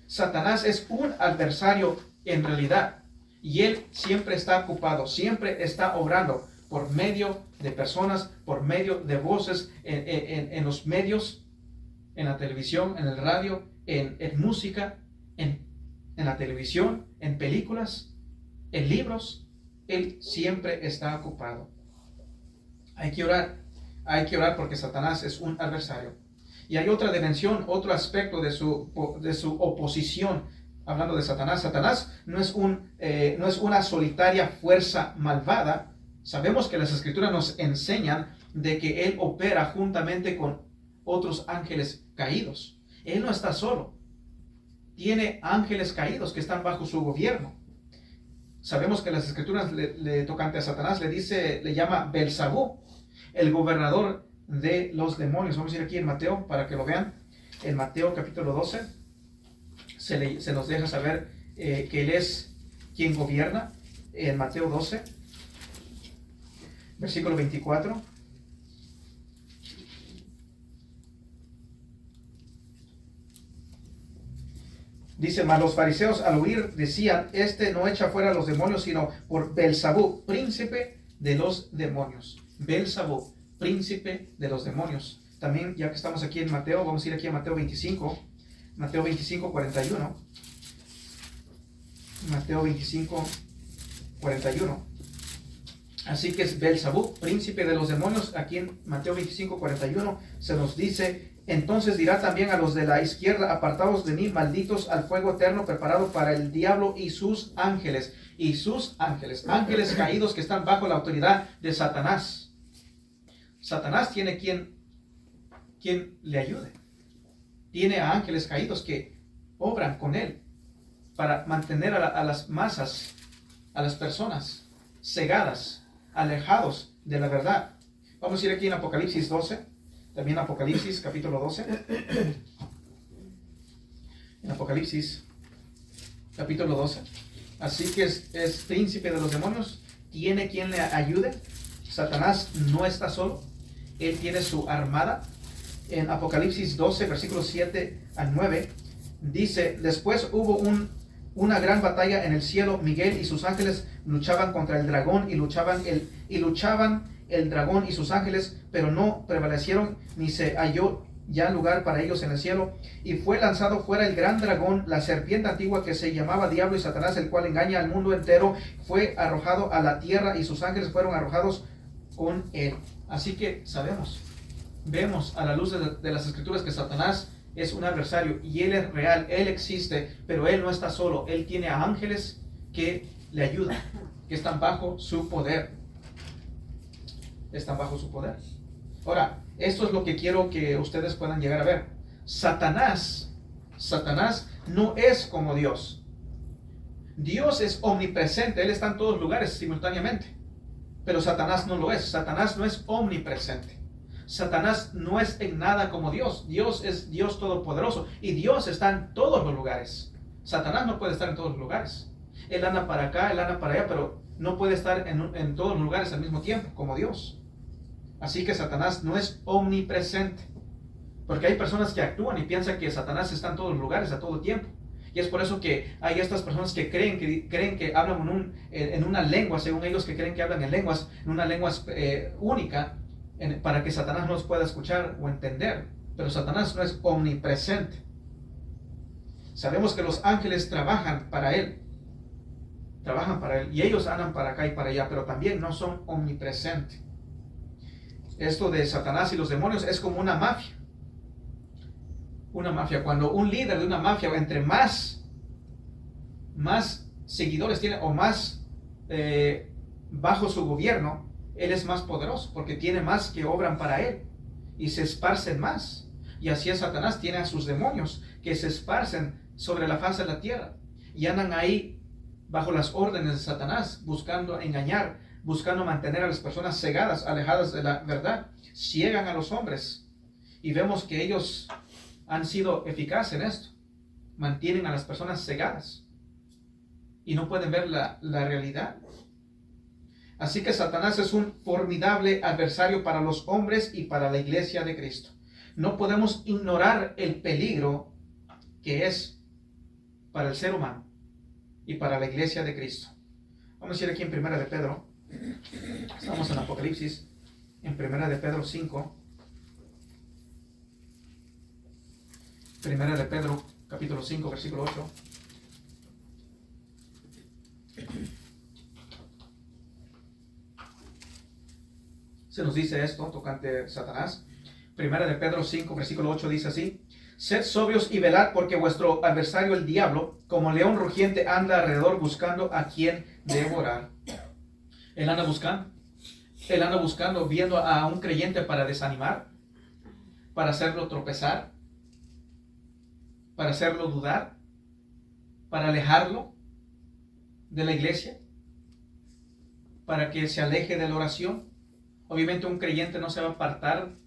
Satanás es un adversario en realidad y él siempre está ocupado, siempre está obrando por medio de personas, por medio de voces en los medios, en la televisión, en el radio, en música, en la televisión, en películas, en libros. Él siempre está ocupado. Hay que orar. hay que orar porque Satanás es un adversario. Y hay otra dimensión, otro aspecto de su oposición. Hablando de Satanás, Satanás no es una solitaria fuerza malvada. Sabemos que las Escrituras nos enseñan de que Él opera juntamente con otros ángeles caídos. Él no está solo. Tiene ángeles caídos que están bajo su gobierno. Sabemos que las Escrituras tocante a Satanás le llama Belzabú, el gobernador de los demonios. Vamos a ir aquí en Mateo para que lo vean. En Mateo capítulo 12 se nos deja saber que Él es quien gobierna. En Mateo 12, versículo 24. Dice, mas los fariseos al oír decían, este no echa fuera a los demonios, sino por Belzabú, príncipe de los demonios. Belzabú, príncipe de los demonios. También, ya que estamos aquí en Mateo, vamos a ir aquí a Mateo 25. Mateo 25, 41. Mateo 25, 41. Así que es Belzabú, príncipe de los demonios. Aquí en Mateo 25, 41 se nos dice, entonces dirá también a los de la izquierda, apartados de mí, malditos, al fuego eterno preparado para el diablo y sus ángeles. Y sus ángeles, ángeles caídos que están bajo la autoridad de Satanás. Satanás tiene quien le ayude. Tiene a ángeles caídos que obran con él para mantener a las masas, a las personas cegadas, alejados de la verdad. Vamos a ir aquí en Apocalipsis 12, también Apocalipsis capítulo 12. En Apocalipsis capítulo 12. Así que es príncipe de los demonios, tiene quien le ayude. Satanás no está solo, él tiene su armada. En Apocalipsis 12, versículos 7 al 9, dice, después hubo una gran batalla en el cielo. Miguel y sus ángeles luchaban contra el dragón y luchaban el dragón y sus ángeles, pero no prevalecieron ni se halló ya lugar para ellos en el cielo. Y fue lanzado fuera el gran dragón, la serpiente antigua que se llamaba Diablo y Satanás, el cual engaña al mundo entero. Fue arrojado a la tierra y sus ángeles fueron arrojados con él. Así que vemos a la luz de las Escrituras que Satanás es un adversario y él es real, él existe, pero él no está solo. Él tiene a ángeles que le ayudan, que están bajo su poder. Están bajo su poder. Ahora, esto es lo que quiero que ustedes puedan llegar a ver. Satanás no es como Dios. Dios es omnipresente, Él está en todos lugares simultáneamente. Pero Satanás no lo es. Satanás no es omnipresente. Satanás no es en nada como Dios. Dios es Dios todopoderoso y Dios está en todos los lugares. Satanás no puede estar en todos los lugares. Él anda para acá, él anda para allá, pero no puede estar en todos los lugares al mismo tiempo como Dios. Así que Satanás no es omnipresente. Porque hay personas que actúan y piensan que Satanás está en todos los lugares a todo tiempo. Y es por eso que hay estas personas que creen que hablan en una lengua, según ellos que creen que hablan en una lengua única, para que Satanás no los pueda escuchar o entender. Pero Satanás no es omnipresente. Sabemos que los ángeles trabajan para él y ellos andan para acá y para allá, pero también no son omnipresentes. Esto de Satanás y los demonios es como una mafia. Una mafia, cuando un líder de una mafia, entre más seguidores tiene o más bajo su gobierno, él es más poderoso porque tiene más que obran para él y se esparcen más. Y así es Satanás, tiene a sus demonios que se esparcen sobre la faz de la tierra y andan ahí bajo las órdenes de Satanás, buscando engañar, buscando mantener a las personas cegadas, alejadas de la verdad. Ciegan a los hombres y vemos que ellos han sido eficaces en esto. Mantienen a las personas cegadas y no pueden ver la realidad. Así que Satanás es un formidable adversario para los hombres y para la iglesia de Cristo. No podemos ignorar el peligro que es para el ser humano y para la iglesia de Cristo. Vamos a ir aquí en Primera de Pedro. Estamos en Apocalipsis, en Primera de Pedro 5. Primera de Pedro, capítulo 5, versículo 8. se nos dice esto tocante Satanás. Primera de Pedro 5, versículo 8 dice así: sed sobrios y velad, porque vuestro adversario el diablo, como león rugiente, anda alrededor buscando a quien devorar. Él anda buscando, viendo a un creyente para desanimar, para hacerlo tropezar, para hacerlo dudar, para alejarlo de la iglesia, para que se aleje de la oración. Obviamente un creyente no se va a apartar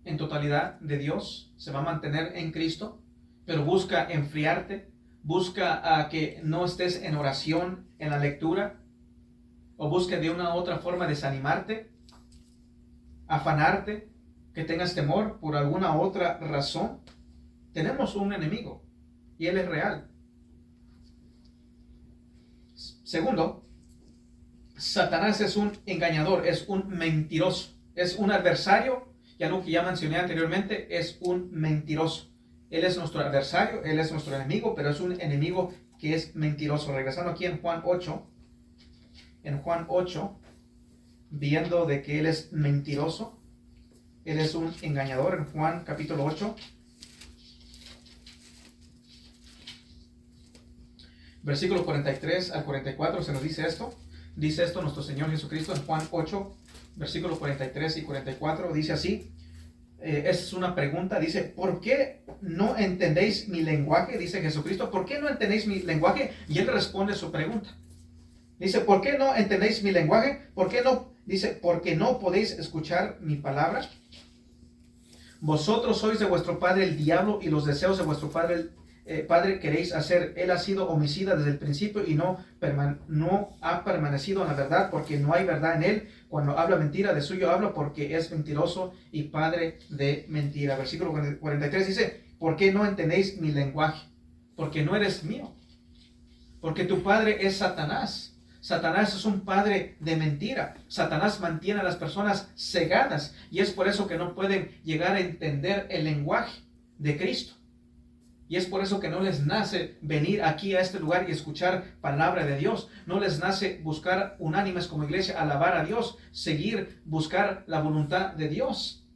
en totalidad de Dios, se va a mantener en Cristo, pero busca enfriarte, busca a que no estés en oración, en la lectura, o busca de una u otra forma desanimarte, afanarte, que tengas temor por alguna otra razón. Tenemos un enemigo y él es real. Segundo, Satanás es un engañador, es un mentiroso, es un adversario, y algo que ya mencioné anteriormente, es un mentiroso. Él es nuestro adversario, él es nuestro enemigo, pero es un enemigo que es mentiroso. Regresando aquí en Juan 8, viendo de que él es mentiroso, él es un engañador. En Juan capítulo 8, versículo 43 al 44 se nos dice esto. Dice esto nuestro Señor Jesucristo en Juan 8, versículos 43 y 44. Dice así, es una pregunta, dice: ¿por qué no entendéis mi lenguaje? Dice Jesucristo: ¿por qué no entendéis mi lenguaje? Y él responde su pregunta. Dice: ¿por qué no entendéis mi lenguaje? ¿Por qué no? Dice: porque no podéis escuchar mi palabra. Vosotros sois de vuestro padre el diablo, y los deseos de vuestro padre queréis hacer. Él ha sido homicida desde el principio y no ha permanecido en la verdad, porque no hay verdad en él. Cuando habla mentira, de suyo habla, porque es mentiroso y padre de mentira. Versículo 43 dice: ¿por qué no entendéis mi lenguaje? Porque no eres mío. Porque tu padre es Satanás. Satanás es un padre de mentira. Satanás mantiene a las personas cegadas, y es por eso que no pueden llegar a entender el lenguaje de Cristo. Y es por eso que no les nace venir aquí a este lugar y escuchar palabra de Dios. No les nace buscar unánimes como iglesia, alabar a Dios, buscar la voluntad de Dios.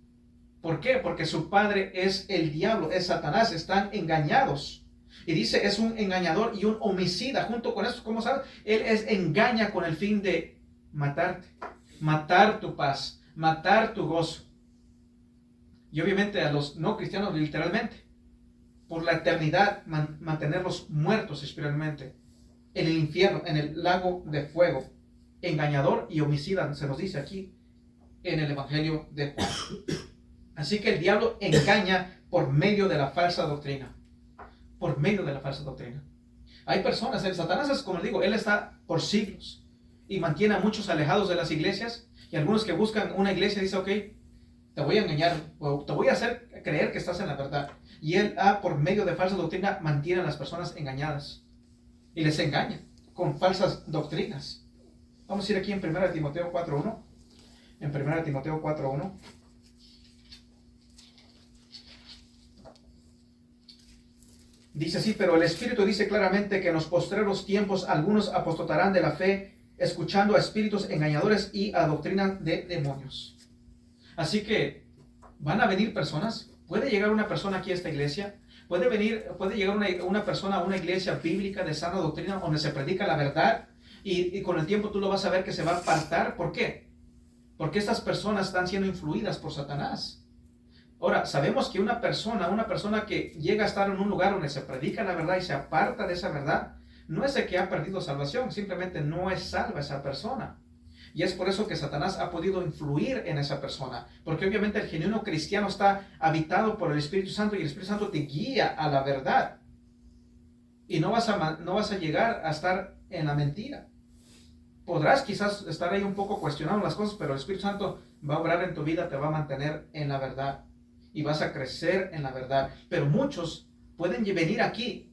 ¿Por qué? Porque su padre es el diablo, es Satanás. Están engañados. Y dice: es un engañador y un homicida. Junto con esto, ¿cómo sabes? Él engaña con el fin de matarte, matar tu paz, matar tu gozo. Y obviamente a los no cristianos, literalmente, por la eternidad, mantenerlos muertos espiritualmente en el infierno, en el lago de fuego. Engañador y homicida, se nos dice aquí en el Evangelio de Juan. Así que el diablo engaña por medio de la falsa doctrina. Por medio de la falsa doctrina. Hay personas, el Satanás es, como digo, él está por siglos y mantiene a muchos alejados de las iglesias, y algunos que buscan una iglesia dice: ok, te voy a engañar, o te voy a hacer creer que estás en la verdad. Y él, por medio de falsa doctrina, mantiene a las personas engañadas y les engaña con falsas doctrinas. Vamos a ir aquí en 1 Timoteo 4.1. En 1 Timoteo 4.1. Dice así: pero el Espíritu dice claramente que en los postreros tiempos algunos apostatarán de la fe, escuchando a espíritus engañadores y a doctrina de demonios. Así que van a venir personas. Puede llegar una persona aquí a esta iglesia. Puede llegar una persona a una iglesia bíblica de sana doctrina donde se predica la verdad. Y con el tiempo tú lo vas a ver que se va a apartar. ¿Por qué? Porque estas personas están siendo influidas por Satanás. Ahora, sabemos que una persona que llega a estar en un lugar donde se predica la verdad y se aparta de esa verdad, no es el que ha perdido salvación, simplemente no es salva esa persona. Y es por eso que Satanás ha podido influir en esa persona, porque obviamente el genuino cristiano está habitado por el Espíritu Santo, y el Espíritu Santo te guía a la verdad. Y no vas a llegar a estar en la mentira. Podrás quizás estar ahí un poco cuestionando las cosas, pero el Espíritu Santo va a obrar en tu vida, te va a mantener en la verdad. Y vas a crecer en la verdad. Pero muchos pueden venir aquí.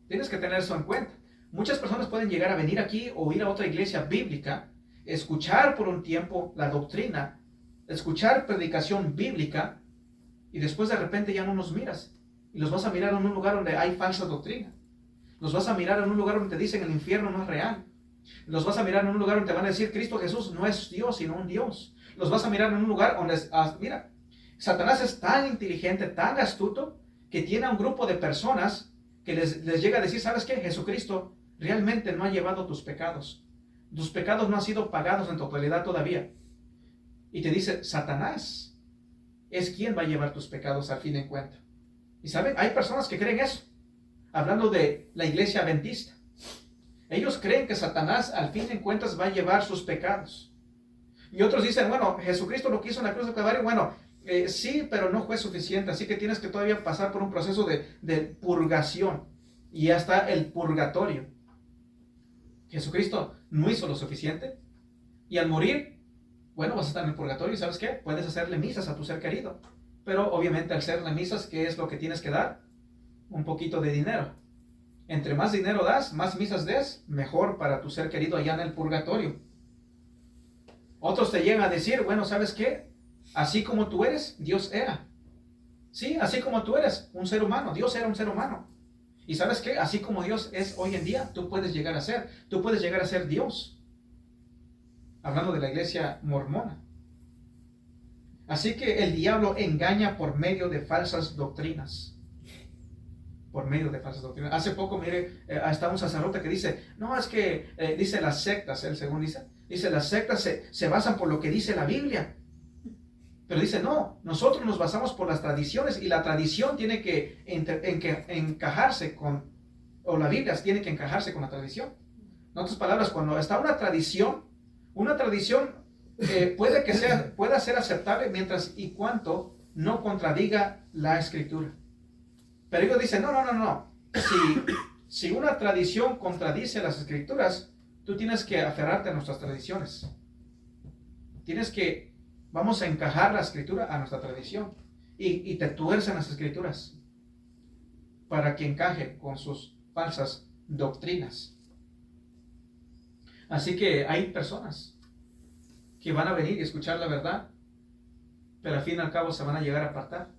Tienes que tener eso en cuenta. Muchas personas pueden llegar a venir aquí o ir a otra iglesia bíblica, escuchar por un tiempo la doctrina, escuchar predicación bíblica, y después de repente ya no los miras. Y los vas a mirar en un lugar donde hay falsa doctrina. Los vas a mirar en un lugar donde te dicen el infierno no es real. Los vas a mirar en un lugar donde te van a decir, Cristo Jesús no es Dios, sino un Dios. Los vas a mirar en un lugar donde, mira, Satanás es tan inteligente, tan astuto, que tiene a un grupo de personas que les llega a decir, ¿sabes qué? Jesucristo realmente no ha llevado tus pecados. Tus pecados no han sido pagados en totalidad todavía. Y te dice, Satanás es quien va a llevar tus pecados al fin de cuenta. Y saben, hay personas que creen eso. Hablando de la iglesia adventista. Ellos creen que Satanás al fin de cuentas va a llevar sus pecados. Y otros dicen, bueno, Jesucristo lo que hizo en la cruz de Calvario, bueno, sí, pero no fue suficiente. Así que tienes que todavía pasar por un proceso de purgación. Y hasta el purgatorio. Jesucristo no hizo lo suficiente. Y al morir, bueno, vas a estar en el purgatorio. ¿Y sabes qué? Puedes hacerle misas a tu ser querido. Pero obviamente al hacerle misas, ¿qué es lo que tienes que dar? Un poquito de dinero. Entre más dinero das, más misas des, mejor para tu ser querido allá en el purgatorio. Otros te llegan a decir, bueno, ¿sabes qué? Así como tú eres, Dios era. Sí, así como tú eres, un ser humano. Dios era un ser humano. Y ¿sabes qué? Así como Dios es hoy en día, tú puedes llegar a ser. Tú puedes llegar a ser Dios. Hablando de la iglesia mormona. Así que el diablo engaña por medio de falsas doctrinas. Por medio de falsas doctrinas. Hace poco, mire, está un sacerdote que dice, no, es que, dice las sectas, él según dice las sectas se basan por lo que dice la Biblia. Pero dice, no, nosotros nos basamos por las tradiciones y la tradición tiene que encajarse con, o la Biblia tiene que encajarse con la tradición. En otras palabras, cuando está una tradición pueda ser aceptable mientras y cuanto no contradiga la Escritura. Pero ellos dicen, no. Si una tradición contradice las Escrituras, tú tienes que aferrarte a nuestras tradiciones. Vamos a encajar la Escritura a nuestra tradición. Y te tuercen las Escrituras para que encaje con sus falsas doctrinas. Así que hay personas que van a venir y escuchar la verdad, pero al fin y al cabo se van a llegar a apartar.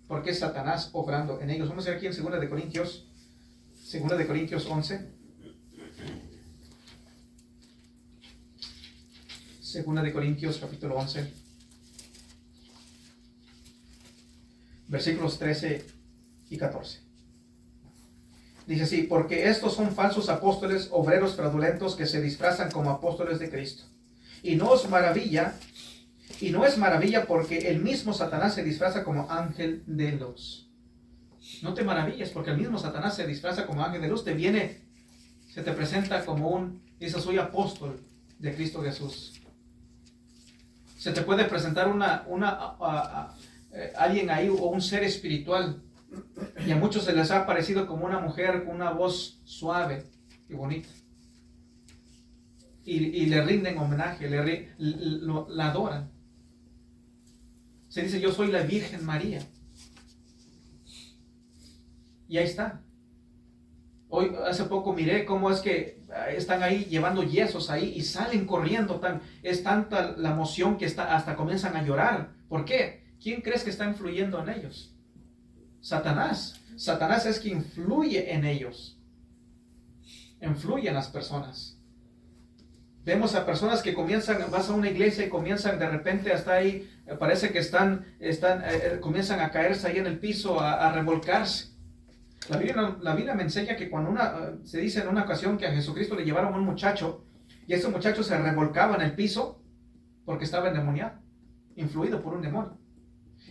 Porque es Satanás obrando en ellos. Vamos a ver aquí en 2 de Corintios 11. 2 de Corintios capítulo 11. Versículos 13 y 14. Dice así, porque estos son falsos apóstoles, obreros fraudulentos que se disfrazan como apóstoles de Cristo. Y no es maravilla porque el mismo Satanás se disfraza como ángel de luz. No te maravilles porque el mismo Satanás se disfraza como ángel de luz. Se te presenta como soy apóstol de Cristo Jesús. Se te puede presentar alguien ahí o un ser espiritual. Y a muchos se les ha parecido como una mujer con una voz suave y bonita. Y le rinden homenaje, la adoran. Se dice, yo soy la Virgen María. Y ahí está. Hace poco miré cómo es que están ahí llevando yesos ahí y salen corriendo. Es tanta la emoción que hasta comienzan a llorar. ¿Por qué? ¿Quién crees que está influyendo en ellos? Satanás. Satanás es quien influye en ellos. Influye en las personas. Vemos a personas que vas a una iglesia y comienzan de repente hasta ahí, parece que comienzan a caerse ahí en el piso, a revolcarse. La Biblia me enseña que cuando se dice en una ocasión que a Jesucristo le llevaron a un muchacho y ese muchacho se revolcaba en el piso porque estaba endemoniado, influido por un demonio.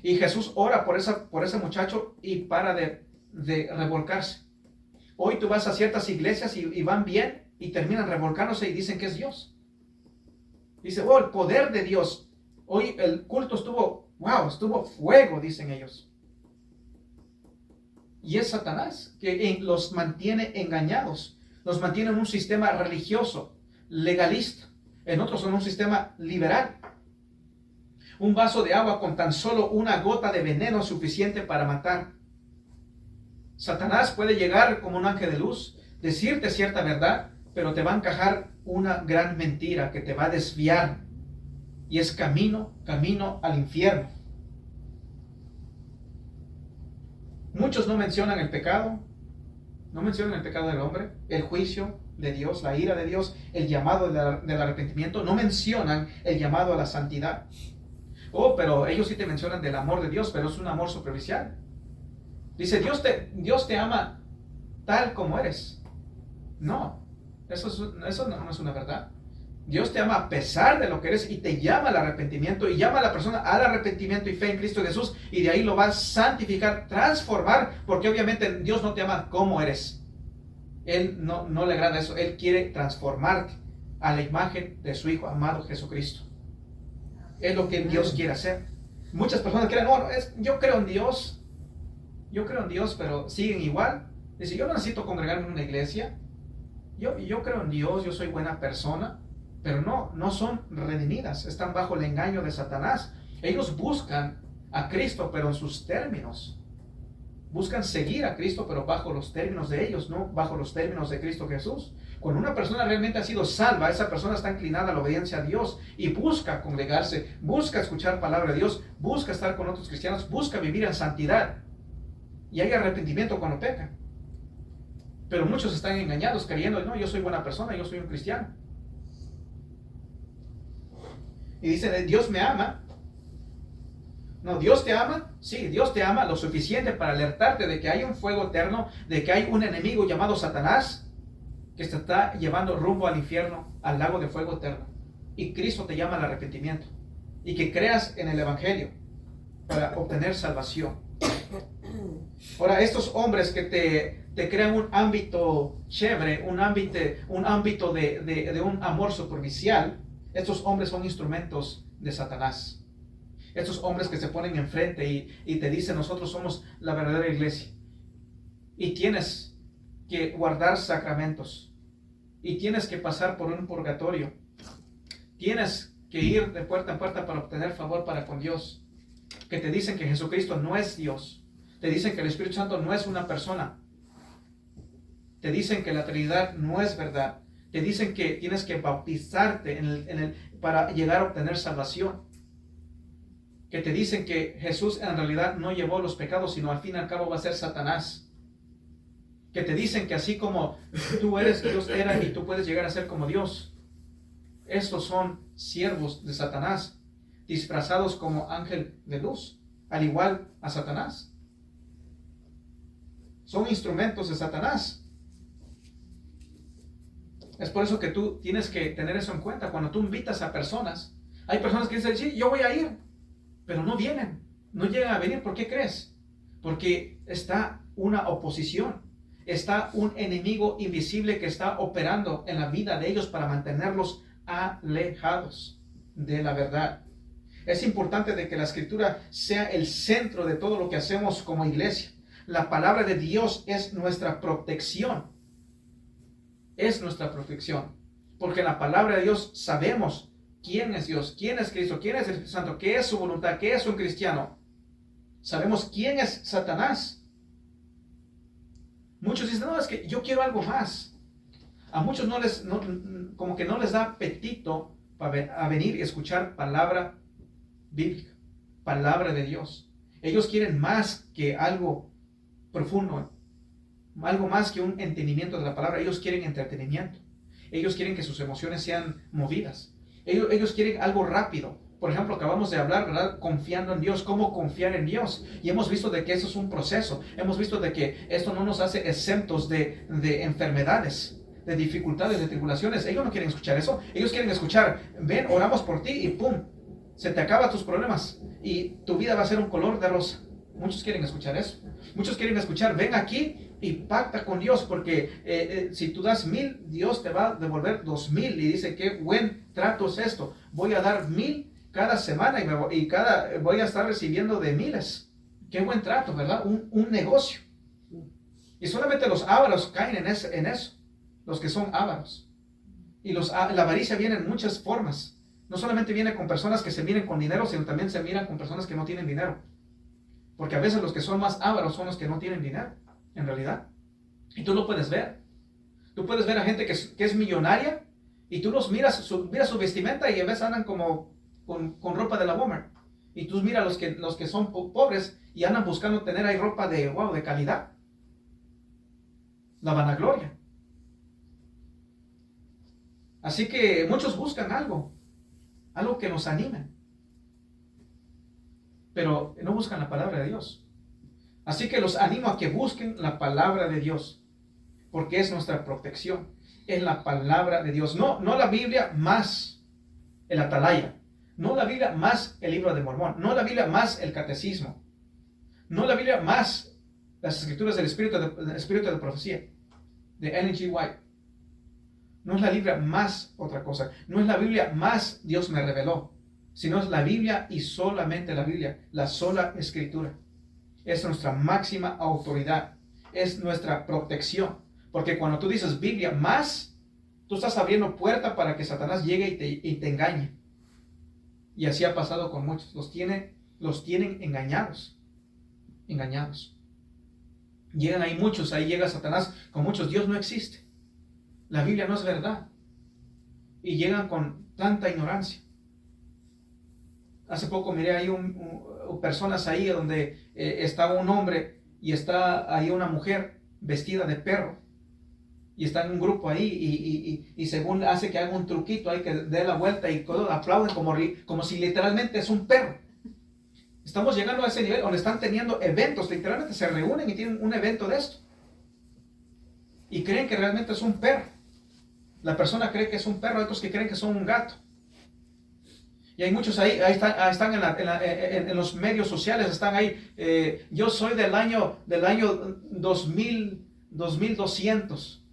Y Jesús ora por ese muchacho y para de revolcarse. Hoy tú vas a ciertas iglesias y van bien y terminan revolcándose y dicen que es Dios. Dice, el poder de Dios. Hoy el culto estuvo fuego, dicen ellos. Y es Satanás que los mantiene engañados. Los mantiene en un sistema religioso, legalista. En otros en un sistema liberal. Un vaso de agua con tan solo una gota de veneno suficiente para matar. Satanás puede llegar como un ángel de luz, decirte cierta verdad, pero te va a encajar una gran mentira que te va a desviar. Y es camino al infierno. Muchos no mencionan el pecado del hombre, el juicio, de Dios, la ira de Dios, el llamado del arrepentimiento, no mencionan el llamado a la santidad. Oh, pero ellos sí te mencionan del amor de Dios, pero es un amor superficial. Dice, Dios te ama tal como eres. No, eso no es una verdad. Dios te ama a pesar de lo que eres y te llama al arrepentimiento y llama a la persona al arrepentimiento y fe en Cristo Jesús, y de ahí lo va a santificar, transformar, porque obviamente Dios no te ama como eres. Él no le agrada eso. Él quiere transformarte a la imagen de su Hijo amado Jesucristo. Es lo que Dios quiere hacer. Muchas personas creen, yo creo en Dios, pero siguen igual. Dice, yo no necesito congregarme en una iglesia, yo creo en Dios, yo soy buena persona, pero no son redimidas, están bajo el engaño de Satanás. Ellos buscan a Cristo, pero en sus términos. Buscan seguir a Cristo, pero bajo los términos de ellos, no bajo los términos de Cristo Jesús. Cuando una persona realmente ha sido salva, esa persona está inclinada a la obediencia a Dios y busca congregarse, busca escuchar palabra de Dios, busca estar con otros cristianos, busca vivir en santidad. Y hay arrepentimiento cuando pecan. Pero muchos están engañados creyendo, no, yo soy buena persona, yo soy un cristiano. Y dicen, Dios me ama. No, Dios te ama. Sí, Dios te ama lo suficiente para alertarte de que hay un fuego eterno, de que hay un enemigo llamado Satanás que te está llevando rumbo al infierno, al lago de fuego eterno. Y Cristo te llama al arrepentimiento y que creas en el Evangelio para obtener salvación. Ahora, estos hombres que te crean un ámbito chévere, un ámbito de un amor superficial, estos hombres son instrumentos de Satanás. Estos hombres que se ponen enfrente y te dicen, nosotros somos la verdadera iglesia. Y tienes que guardar sacramentos. Y tienes que pasar por un purgatorio. Tienes que ir de puerta en puerta para obtener favor para con Dios. Que te dicen que Jesucristo no es Dios. Te dicen que el Espíritu Santo no es una persona. Te dicen que la Trinidad no es verdad. Te dicen que tienes que bautizarte para llegar a obtener salvación. Que te dicen que Jesús en realidad no llevó los pecados, sino al fin y al cabo va a ser Satanás. Que te dicen que así como tú eres, Dios era, y tú puedes llegar a ser como Dios. Estos son siervos de Satanás, disfrazados como ángel de luz, al igual a Satanás. Son instrumentos de Satanás. Es por eso que tú tienes que tener eso en cuenta. Cuando tú invitas a personas, hay personas que dicen, sí, yo voy a ir, pero no vienen, no llegan a venir. ¿Por qué crees? Porque está una oposición, está un enemigo invisible que está operando en la vida de ellos para mantenerlos alejados de la verdad. Es importante de que la Escritura sea el centro de todo lo que hacemos como iglesia. La palabra de Dios es nuestra protección. Es nuestra protección. Porque en la palabra de Dios sabemos quién es Dios, quién es Cristo, quién es el Espíritu Santo, qué es su voluntad, qué es un cristiano. Sabemos quién es Satanás. Muchos dicen, no, es que yo quiero algo más. A muchos como que no les da apetito a venir y escuchar palabra bíblica, palabra de Dios. Ellos quieren más que algo profundo, algo más que un entendimiento de la palabra. Ellos quieren entretenimiento. Ellos quieren que sus emociones sean movidas. Ellos quieren algo rápido. Por ejemplo, acabamos de hablar, ¿verdad? Confiando en Dios, cómo confiar en Dios. Y hemos visto de que eso es un proceso. Hemos visto de que esto no nos hace exentos de enfermedades, de dificultades, de tribulaciones. Ellos no quieren escuchar eso. Ellos quieren escuchar, ven, oramos por ti y pum, se te acaban tus problemas y tu vida va a ser un color de rosa. Muchos quieren escuchar eso. Muchos quieren escuchar, ven aquí y pacta con Dios, porque si tú das 1,000, Dios te va a devolver 2,000. Y dice, qué buen trato es esto. Voy a dar 1,000 cada semana y voy a estar recibiendo de miles. Qué buen trato, ¿verdad? Un negocio. Y solamente los ávaros caen en eso. Los que son ávaros. Y la avaricia viene en muchas formas. No solamente viene con personas que se miran con dinero, sino también se miran con personas que no tienen dinero. Porque a veces los que son más ávaros son los que no tienen dinero, en realidad. Y tú lo puedes ver. Tú puedes ver a gente que es millonaria y tú los miras su vestimenta y a veces andan como con ropa de la Walmart. Y tú miras los que son pobres y andan buscando tener ahí ropa de calidad. La vanagloria. Así que muchos buscan algo que nos anime, pero no buscan la palabra de Dios. Así que los animo a que busquen la palabra de Dios, porque es nuestra protección, es la palabra de Dios. No la Biblia más el Atalaya, no la Biblia más el libro de Mormón, no la Biblia más el catecismo, no la Biblia más las escrituras del espíritu de profecía de Ellen G. White. No es la Biblia más otra cosa, no es la Biblia más Dios me reveló, sino es la Biblia y solamente la Biblia, la sola escritura. Es nuestra máxima autoridad, es nuestra protección, porque cuando tú dices Biblia más, tú estás abriendo puerta para que Satanás llegue y te engañe. Y así ha pasado con muchos, los tienen engañados. Llegan ahí muchos, ahí llega Satanás con muchos, Dios no existe, la Biblia no es verdad, y llegan con tanta ignorancia. Hace poco miré ahí personas ahí donde está un hombre y está ahí una mujer vestida de perro, y está en un grupo ahí y según hace que haga un truquito ahí que dé la vuelta y aplauden como si literalmente es un perro. Estamos llegando a ese nivel donde están teniendo eventos, literalmente se reúnen y tienen un evento de esto. Y creen que realmente es un perro. La persona cree que es un perro, hay otros que creen que son un gato. Y hay muchos ahí están en los medios sociales, están ahí. Yo soy del año 2200.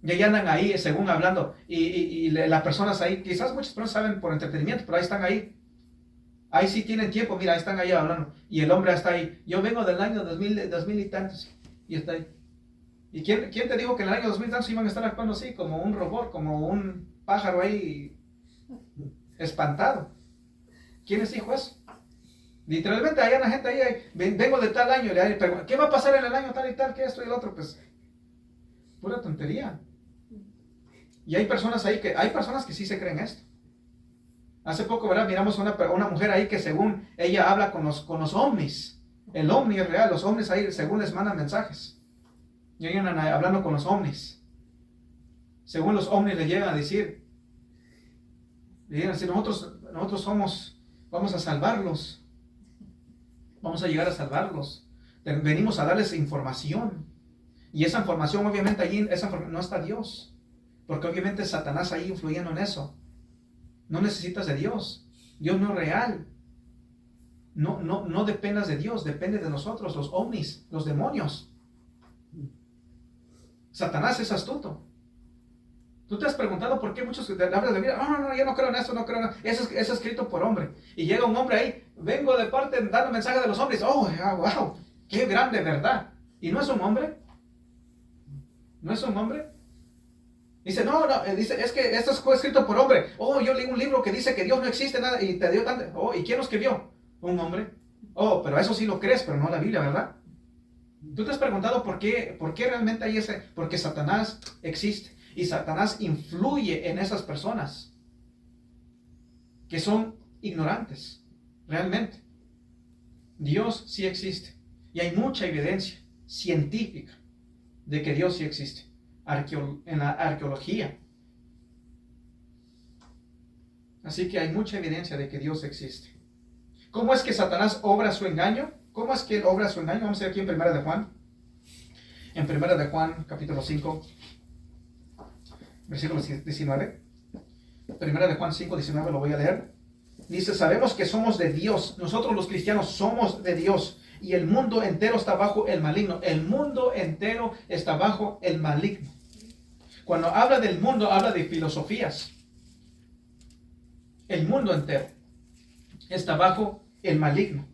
Y ahí andan ahí, según hablando. Y las personas ahí, quizás muchas personas saben por entretenimiento, pero ahí están ahí. Ahí sí tienen tiempo, mira, ahí están ahí hablando. Y el hombre está ahí. Yo vengo del año 2000 y tantos. Y está ahí. ¿Y quién te dijo que en el año 2000 tantos iban a estar actuando así, como un robot, como un pájaro ahí espantado? ¿Quién les dijo eso? Literalmente hay una gente ahí, vengo de tal año, ¿qué va a pasar en el año tal y tal, que esto y el otro? Pues, pura tontería. Y hay personas ahí hay personas que sí se creen esto. Hace poco, ¿verdad? Miramos una mujer ahí que según ella habla con los ovnis. El ovni es real, los ovnis ahí según les mandan mensajes. Y ellos andan hablando con los ovnis. Según los ovnis le llegan a decir, si nosotros vamos a salvarlos. Vamos a llegar a salvarlos. Venimos a darles información. Y esa información, obviamente, allí no está Dios. Porque obviamente Satanás ahí influyendo en eso. No necesitas de Dios. Dios no es real. No dependas de Dios, depende de nosotros, los ovnis, los demonios. Satanás es astuto. ¿Tú te has preguntado por qué muchos te hablan de vida? No, yo no creo en eso, no creo en eso. Eso es escrito por hombre. Y llega un hombre ahí, vengo de parte dando mensaje de los hombres. Oh, wow, qué grande verdad. ¿Y no es un hombre? ¿No es un hombre? Dice, dice, es que esto es escrito por hombre. Oh, yo leí un libro que dice que Dios no existe nada y te dio tanto. Oh, ¿y quién lo escribió? Un hombre. Oh, pero eso sí lo crees, pero no la Biblia, ¿verdad? ¿Tú te has preguntado por qué realmente hay porque Satanás existe y Satanás influye en esas personas que son ignorantes, realmente? Dios sí existe y hay mucha evidencia científica de que Dios sí existe. En la arqueología. Así que hay mucha evidencia de que Dios existe. ¿Cómo es que Satanás obra su engaño? ¿Cómo es que él obra su engaño? Vamos a ver aquí en 1 de Juan. En 1 de Juan, capítulo 5, versículo 19. 1 de Juan 5, 19, lo voy a leer. Dice, sabemos que somos de Dios. Nosotros los cristianos somos de Dios. Y el mundo entero está bajo el maligno. El mundo entero está bajo el maligno. Cuando habla del mundo, habla de filosofías. El mundo entero está bajo el maligno.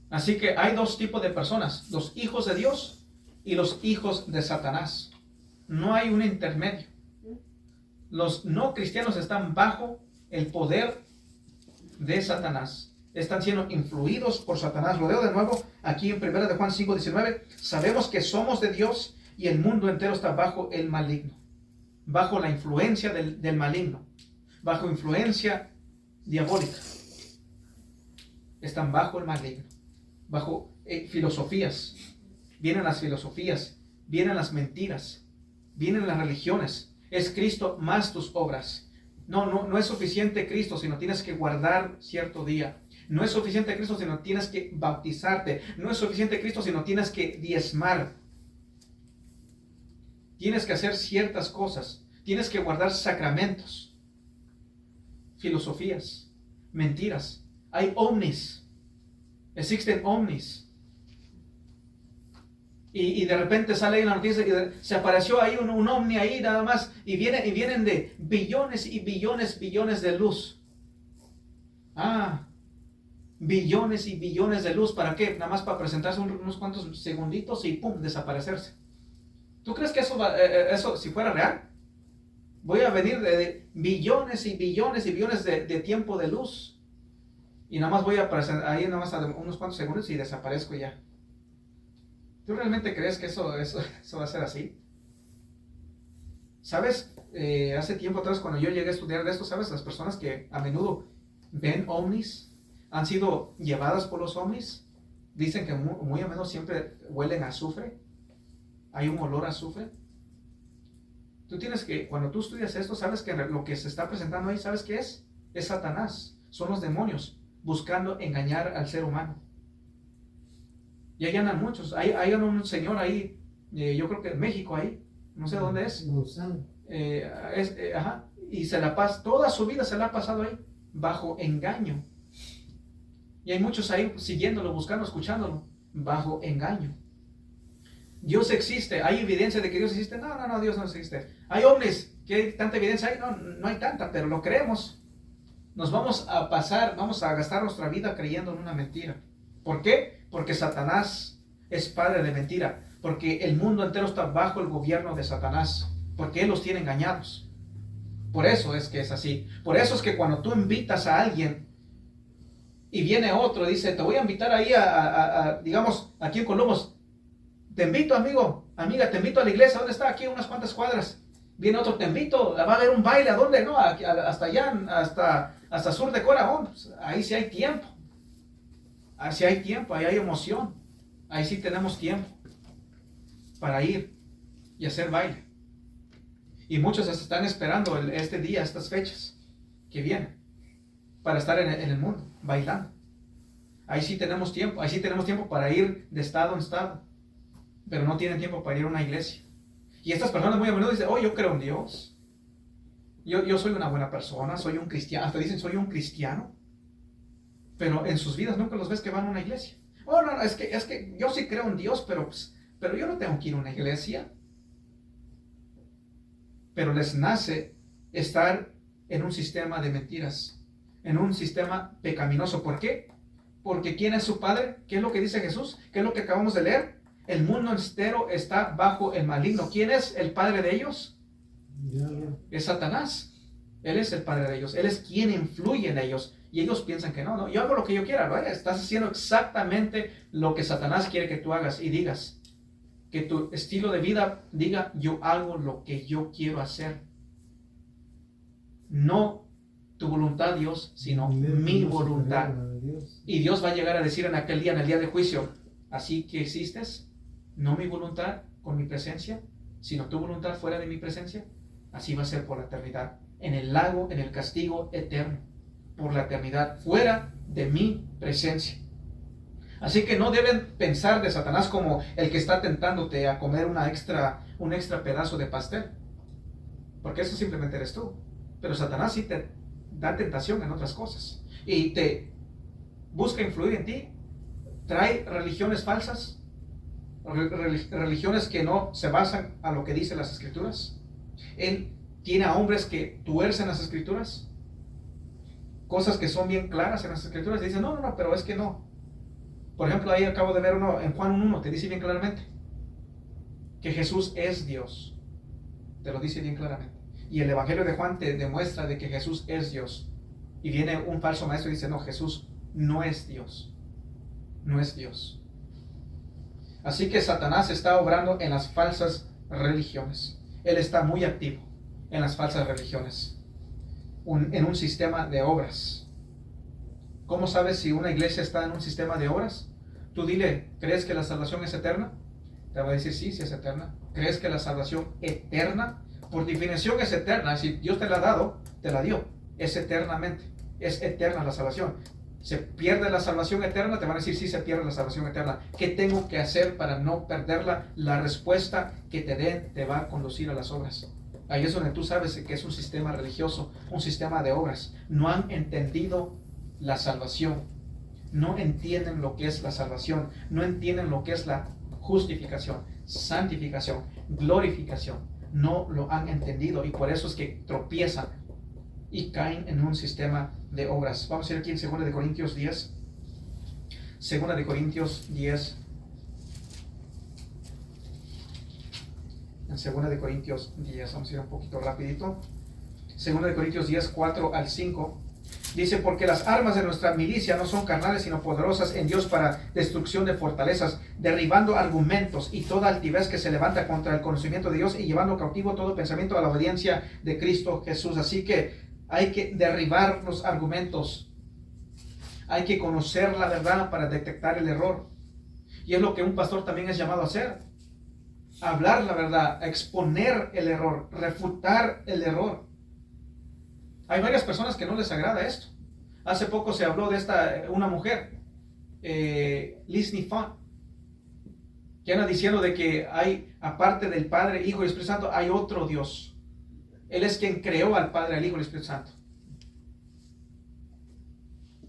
Así que hay dos tipos de personas, los hijos de Dios y los hijos de Satanás. No hay un intermedio. Los no cristianos están bajo el poder de Satanás. Están siendo influidos por Satanás. Lo leo de nuevo aquí en 1 de Juan 5, 19. Sabemos que somos de Dios y el mundo entero está bajo el maligno. Bajo la influencia del maligno. Bajo influencia diabólica. Están bajo el maligno. Bajo filosofías. Vienen las filosofías. Vienen las mentiras. Vienen las religiones. Es Cristo más tus obras. No es suficiente Cristo, sino tienes que guardar cierto día. No es suficiente Cristo, sino tienes que bautizarte. No es suficiente Cristo, sino tienes que diezmar. Tienes que hacer ciertas cosas. Tienes que guardar sacramentos, filosofías, mentiras. Hay ovnis. Existen ovnis. Y de repente sale ahí la noticia que se apareció ahí un ovni ahí nada más. Y vienen de billones y billones de luz. Billones y billones de luz. ¿Para qué? Nada más para presentarse unos cuantos segunditos y pum, desaparecerse. ¿Tú crees que eso si fuera real? Voy a venir de billones y billones y billones de tiempo de luz. Y nada más voy a aparecer ahí nada más a unos cuantos segundos y desaparezco ya. ¿Tú realmente crees que eso va a ser así? ¿Sabes? Hace tiempo atrás cuando yo llegué a estudiar de esto, ¿sabes? Las personas que a menudo ven ovnis, han sido llevadas por los ovnis, dicen que muy a menudo siempre huelen a azufre. Hay un olor a azufre. Tú tienes que, cuando tú estudias esto, sabes que lo que se está presentando ahí, ¿sabes qué es? Es Satanás. Son los demonios buscando engañar al ser humano. Y ahí andan muchos. Hay un señor ahí, yo creo que en México ahí, no sé dónde es. Y toda su vida se la ha pasado ahí, bajo engaño. Y hay muchos ahí siguiéndolo, buscando, escuchándolo, bajo engaño. Dios existe, hay evidencia de que Dios existe. No, Dios no existe. Hay ovnis, ¿qué hay tanta evidencia hay? No hay tanta, pero lo creemos. Nos vamos a gastar nuestra vida creyendo en una mentira. ¿Por qué? Porque Satanás es padre de mentira. Porque el mundo entero está bajo el gobierno de Satanás. Porque él los tiene engañados. Por eso es que es así. Por eso es que cuando tú invitas a alguien y viene otro y dice, te voy a invitar ahí digamos, aquí en Columbus, te invito, amigo, amiga, te invito a la iglesia. ¿Dónde está? Aquí unas cuantas cuadras. Viene otro, te invito, va a haber un baile. ¿A dónde? No, hasta allá, hasta sur de Corazón. Pues, ahí sí hay tiempo. Ahí sí hay tiempo, ahí hay emoción. Ahí sí tenemos tiempo para ir y hacer baile. Y muchos están esperando este día, estas fechas que vienen, para estar en el mundo, bailando. Ahí sí tenemos tiempo para ir de estado en estado, pero no tienen tiempo para ir a una iglesia. Y estas personas muy a menudo dicen, yo creo en Dios. Yo soy una buena persona, soy un cristiano. Hasta dicen, soy un cristiano. Pero en sus vidas nunca los ves que van a una iglesia. No, es que yo sí creo en Dios, pero yo no tengo que ir a una iglesia. Pero les nace estar en un sistema de mentiras, en un sistema pecaminoso. ¿Por qué? Porque ¿quién es su padre? ¿Qué es lo que dice Jesús? ¿Qué es lo que acabamos de leer? El mundo entero está bajo el maligno. ¿Quién es el padre de ellos? Es Satanás. Él es el padre de ellos. Él es quien influye en ellos. Y ellos piensan que no, yo hago lo que yo quiera. ¿Vale? Estás haciendo exactamente lo que Satanás quiere que tú hagas y digas. Que tu estilo de vida diga, yo hago lo que yo quiero hacer. No tu voluntad, Dios, sino mi voluntad. Y Dios va a llegar a decir en aquel día, en el día de juicio, así que existes, no mi voluntad con mi presencia, sino tu voluntad fuera de mi presencia. Así va a ser por la eternidad, en el lago, en el castigo eterno, por la eternidad, fuera de mi presencia. Así que no deben pensar de Satanás como el que está tentándote a comer un extra pedazo de pastel, porque eso simplemente eres tú. Pero Satanás sí te da tentación en otras cosas y te busca influir en ti. Trae religiones falsas, religiones que no se basan a lo que dicen las escrituras. Él tiene a hombres que tuercen las escrituras, cosas que son bien claras en las escrituras, y dicen, no, pero es que no. Por ejemplo, ahí acabo de ver uno en Juan 1:1, te dice bien claramente que Jesús es Dios. Te lo dice bien claramente. Y el Evangelio de Juan te demuestra de que Jesús es Dios. Y viene un falso maestro y dice, no, Jesús no es Dios. No es Dios. Así que Satanás está obrando en las falsas religiones. Él está muy activo en las falsas religiones. En un sistema de obras. ¿Cómo sabes si una iglesia está en un sistema de obras? Tú dile, ¿crees que la salvación es eterna? Te va a decir, sí es eterna. ¿Crees que la salvación eterna por definición es eterna. Si Dios te la ha dado, te la dio. Es eternamente. Es eterna la salvación. ¿Se pierde la salvación eterna? Te van a decir, sí, se pierde la salvación eterna. ¿Qué tengo que hacer para no perderla? La respuesta que te den te va a conducir a las obras. Ahí es donde tú sabes que es un sistema religioso, un sistema de obras. No han entendido la salvación. No entienden lo que es la salvación. No entienden lo que es la justificación, santificación, glorificación. No lo han entendido y por eso es que tropiezan y caen en un sistema de obras. Vamos a ir aquí en 2 de Corintios 10. 2 de Corintios 10. En 2 de Corintios 10, vamos a ir un poquito rapidito. 2 de Corintios 10, 4 al 5. Dice, porque las armas de nuestra milicia no son carnales, sino poderosas en Dios para destrucción de fortalezas, derribando argumentos y toda altivez que se levanta contra el conocimiento de Dios y llevando cautivo todo pensamiento a la obediencia de Cristo Jesús. Así que hay que derribar los argumentos. Hay que conocer la verdad para detectar el error. Y es lo que un pastor también es llamado a hacer. Hablar la verdad, exponer el error, refutar el error. Hay varias personas que no les agrada esto. Hace poco se habló de una mujer, Liz Nifan, que anda diciendo de que hay, aparte del Padre, Hijo y Espíritu Santo, hay otro Dios. Él es quien creó al Padre, al Hijo y al Espíritu Santo.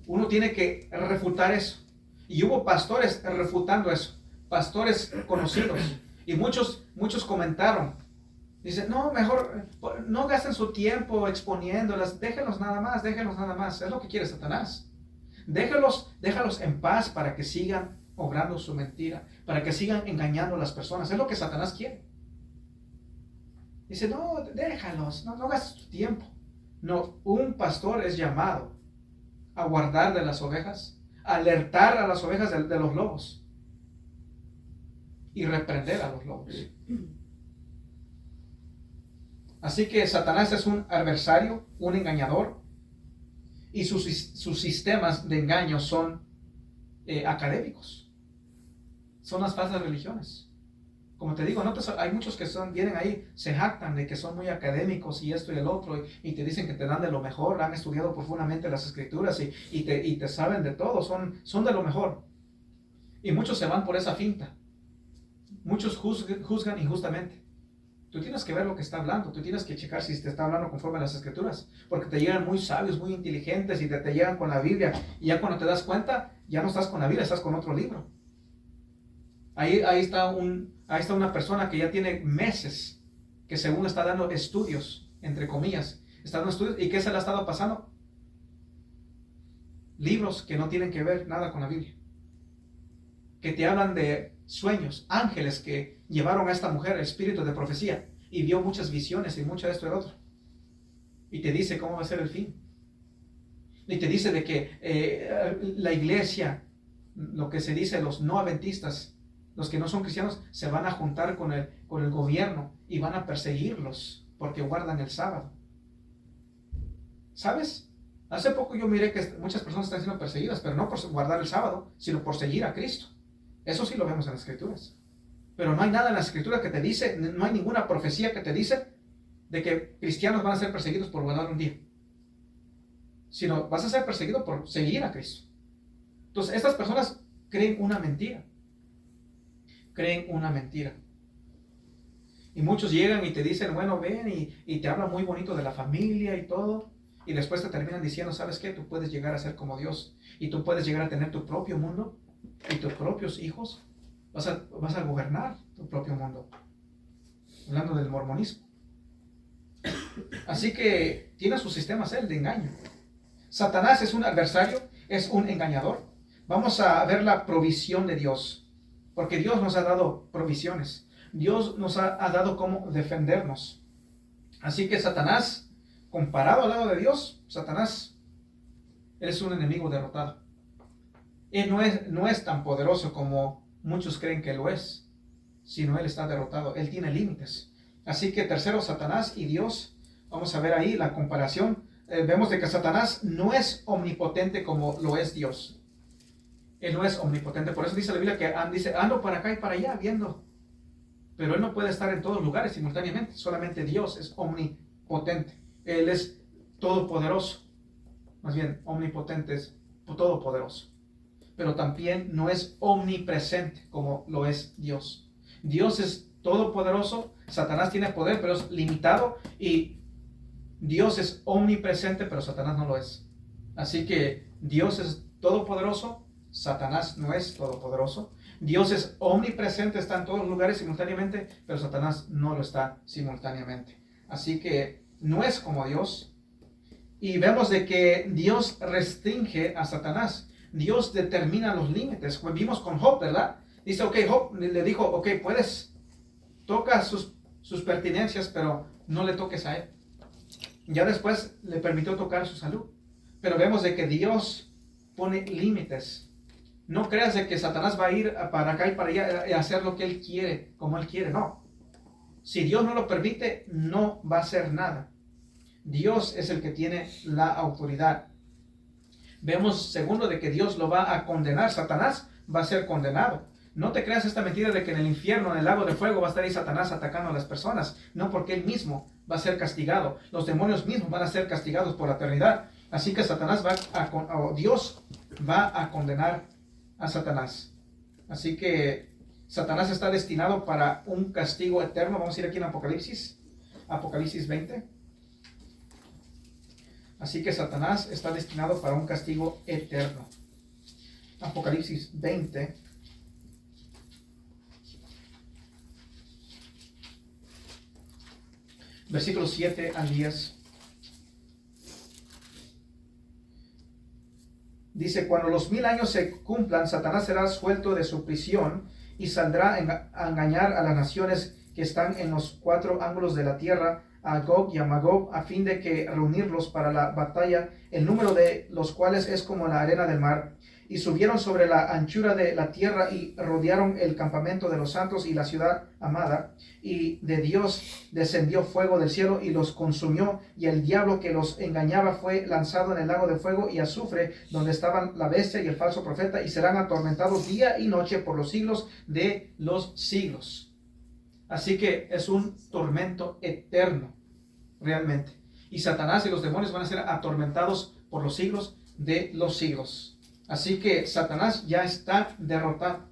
Uno tiene que refutar eso. Y hubo pastores refutando eso. Pastores conocidos. Y muchos comentaron. Dicen, no, mejor no gasten su tiempo exponiéndolas. Déjenlos nada más, déjenlos nada más. Es lo que quiere Satanás. Déjalos en paz para que sigan obrando su mentira. Para que sigan engañando a las personas. Es lo que Satanás quiere. Dice, no, déjalos, no gastes tu tiempo. No, un pastor es llamado a guardar de las ovejas, a alertar a las ovejas de los lobos y reprender a los lobos. Así que Satanás es un adversario, un engañador, y sus sistemas de engaño son académicos. Son las falsas religiones. Como te digo, hay muchos que vienen ahí, se jactan de que son muy académicos y esto y el otro, y te dicen que te dan de lo mejor, han estudiado profundamente las escrituras y te saben de todo, son de lo mejor. Y muchos se van por esa finta. Muchos juzgan injustamente. Tú tienes que ver lo que está hablando, tú tienes que checar si te está hablando conforme a las escrituras, porque te llegan muy sabios, muy inteligentes y te llegan con la Biblia, y ya cuando te das cuenta, ya no estás con la Biblia, estás con otro libro. Ahí está una persona que ya tiene meses, que según está dando estudios, entre comillas, está dando estudios, ¿y qué se le ha estado pasando? Libros que no tienen que ver nada con la Biblia, que te hablan de sueños, ángeles que llevaron a esta mujer espíritu de profecía y vio muchas visiones y mucho de esto y del otro, y te dice cómo va a ser el fin, y te dice de que la iglesia, lo que se dice los no adventistas, los que no son cristianos, se van a juntar con el gobierno y van a perseguirlos porque guardan el sábado. ¿Sabes? Hace poco yo miré que muchas personas están siendo perseguidas, pero no por guardar el sábado, sino por seguir a Cristo. Eso sí lo vemos en las escrituras. Pero no hay nada en las escrituras que te dice, no hay ninguna profecía que te dice de que cristianos van a ser perseguidos por guardar un día. Sino vas a ser perseguido por seguir a Cristo. Entonces, estas personas creen una mentira. Creen una mentira. Y muchos llegan y te dicen, bueno, ven, y te hablan muy bonito de la familia y todo. Y después te terminan diciendo, ¿sabes qué? Tú puedes llegar a ser como Dios. Y tú puedes llegar a tener tu propio mundo y tus propios hijos. Vas a gobernar tu propio mundo. Hablando del mormonismo. Así que tiene sus sistemas él de engaño. Satanás es un adversario, es un engañador. Vamos a ver la provisión de Dios. Porque Dios nos ha dado provisiones. Dios nos ha dado cómo defendernos. Así que Satanás, comparado al lado de Dios, Satanás es un enemigo derrotado. Él no es tan poderoso como muchos creen que lo es, sino él está derrotado. Él tiene límites. Así que tercero, Satanás y Dios. Vamos a ver ahí la comparación. Vemos de que Satanás no es omnipotente como lo es Dios. Él no es omnipotente. Por eso dice la Biblia que ando para acá y para allá viendo. pero Él no puede estar en todos lugares simultáneamente. Solamente Dios es omnipotente. Él es todopoderoso. Más bien, omnipotente es todopoderoso. Pero también no es omnipresente como lo es Dios. Dios es todopoderoso. Satanás tiene poder, pero es limitado. Y Dios es omnipresente, pero Satanás no lo es. Así que Dios es todopoderoso. Satanás no es todopoderoso. Dios es omnipresente, está en todos los lugares simultáneamente, pero Satanás no lo está simultáneamente. Así que no es como Dios. Y vemos de que Dios restringe a Satanás. Dios determina los límites. Pues vimos con Job, ¿verdad? Dice, ok, Job le dijo, ok, puedes, toca sus pertenencias, pero no le toques a él. Ya después le permitió tocar su salud. Pero vemos de que Dios pone límites. No creas de que Satanás va a ir para acá y para allá y hacer lo que él quiere, como él quiere. No. Si Dios no lo permite, no va a hacer nada. Dios es el que tiene la autoridad. Vemos, segundo, de que Dios lo va a condenar. Satanás va a ser condenado. No te creas esta mentira de que en el infierno, en el lago de fuego, va a estar ahí Satanás atacando a las personas. No, porque él mismo va a ser castigado. Los demonios mismos van a ser castigados por la eternidad. Así que Satanás Dios va a condenar a Satanás. Así que Satanás está destinado para un castigo eterno. Vamos a ir aquí en Apocalipsis 20. Así que Satanás está destinado para un castigo eterno. Apocalipsis 20. Versículos 7 al 10. Dice, cuando los 1000 años se cumplan, Satanás será suelto de su prisión y saldrá a engañar a las naciones que están en los 4 ángulos de la tierra, a Gog y a Magog, a fin de que reunirlos para la batalla, el número de los cuales es como la arena del mar. Y subieron sobre la anchura de la tierra y rodearon el campamento de los santos y la ciudad amada. Y de Dios descendió fuego del cielo y los consumió. Y el diablo que los engañaba fue lanzado en el lago de fuego y azufre, donde estaban la bestia y el falso profeta, y serán atormentados día y noche por los siglos de los siglos. Así que es un tormento eterno, realmente. Y Satanás y los demonios van a ser atormentados por los siglos de los siglos. Así que Satanás ya está derrotado.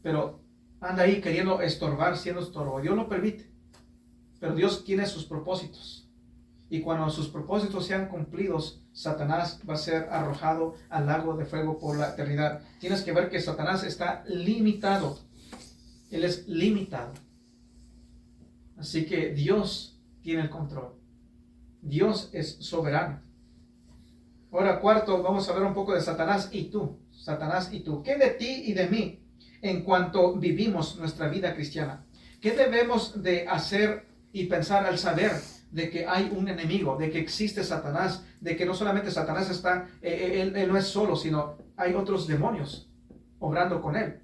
Pero anda ahí queriendo estorbar, siendo estorbo. Dios lo permite. Pero Dios tiene sus propósitos. Y cuando sus propósitos sean cumplidos, Satanás va a ser arrojado al lago de fuego por la eternidad. Tienes que ver que Satanás está limitado. Él es limitado. Así que Dios tiene el control. Dios es soberano. Ahora, cuarto, vamos a ver un poco de Satanás y tú. Satanás y tú. ¿Qué de ti y de mí en cuanto vivimos nuestra vida cristiana? ¿Qué debemos de hacer y pensar al saber de que hay un enemigo, de que existe Satanás, de que no solamente Satanás está, él no es solo, sino hay otros demonios obrando con él?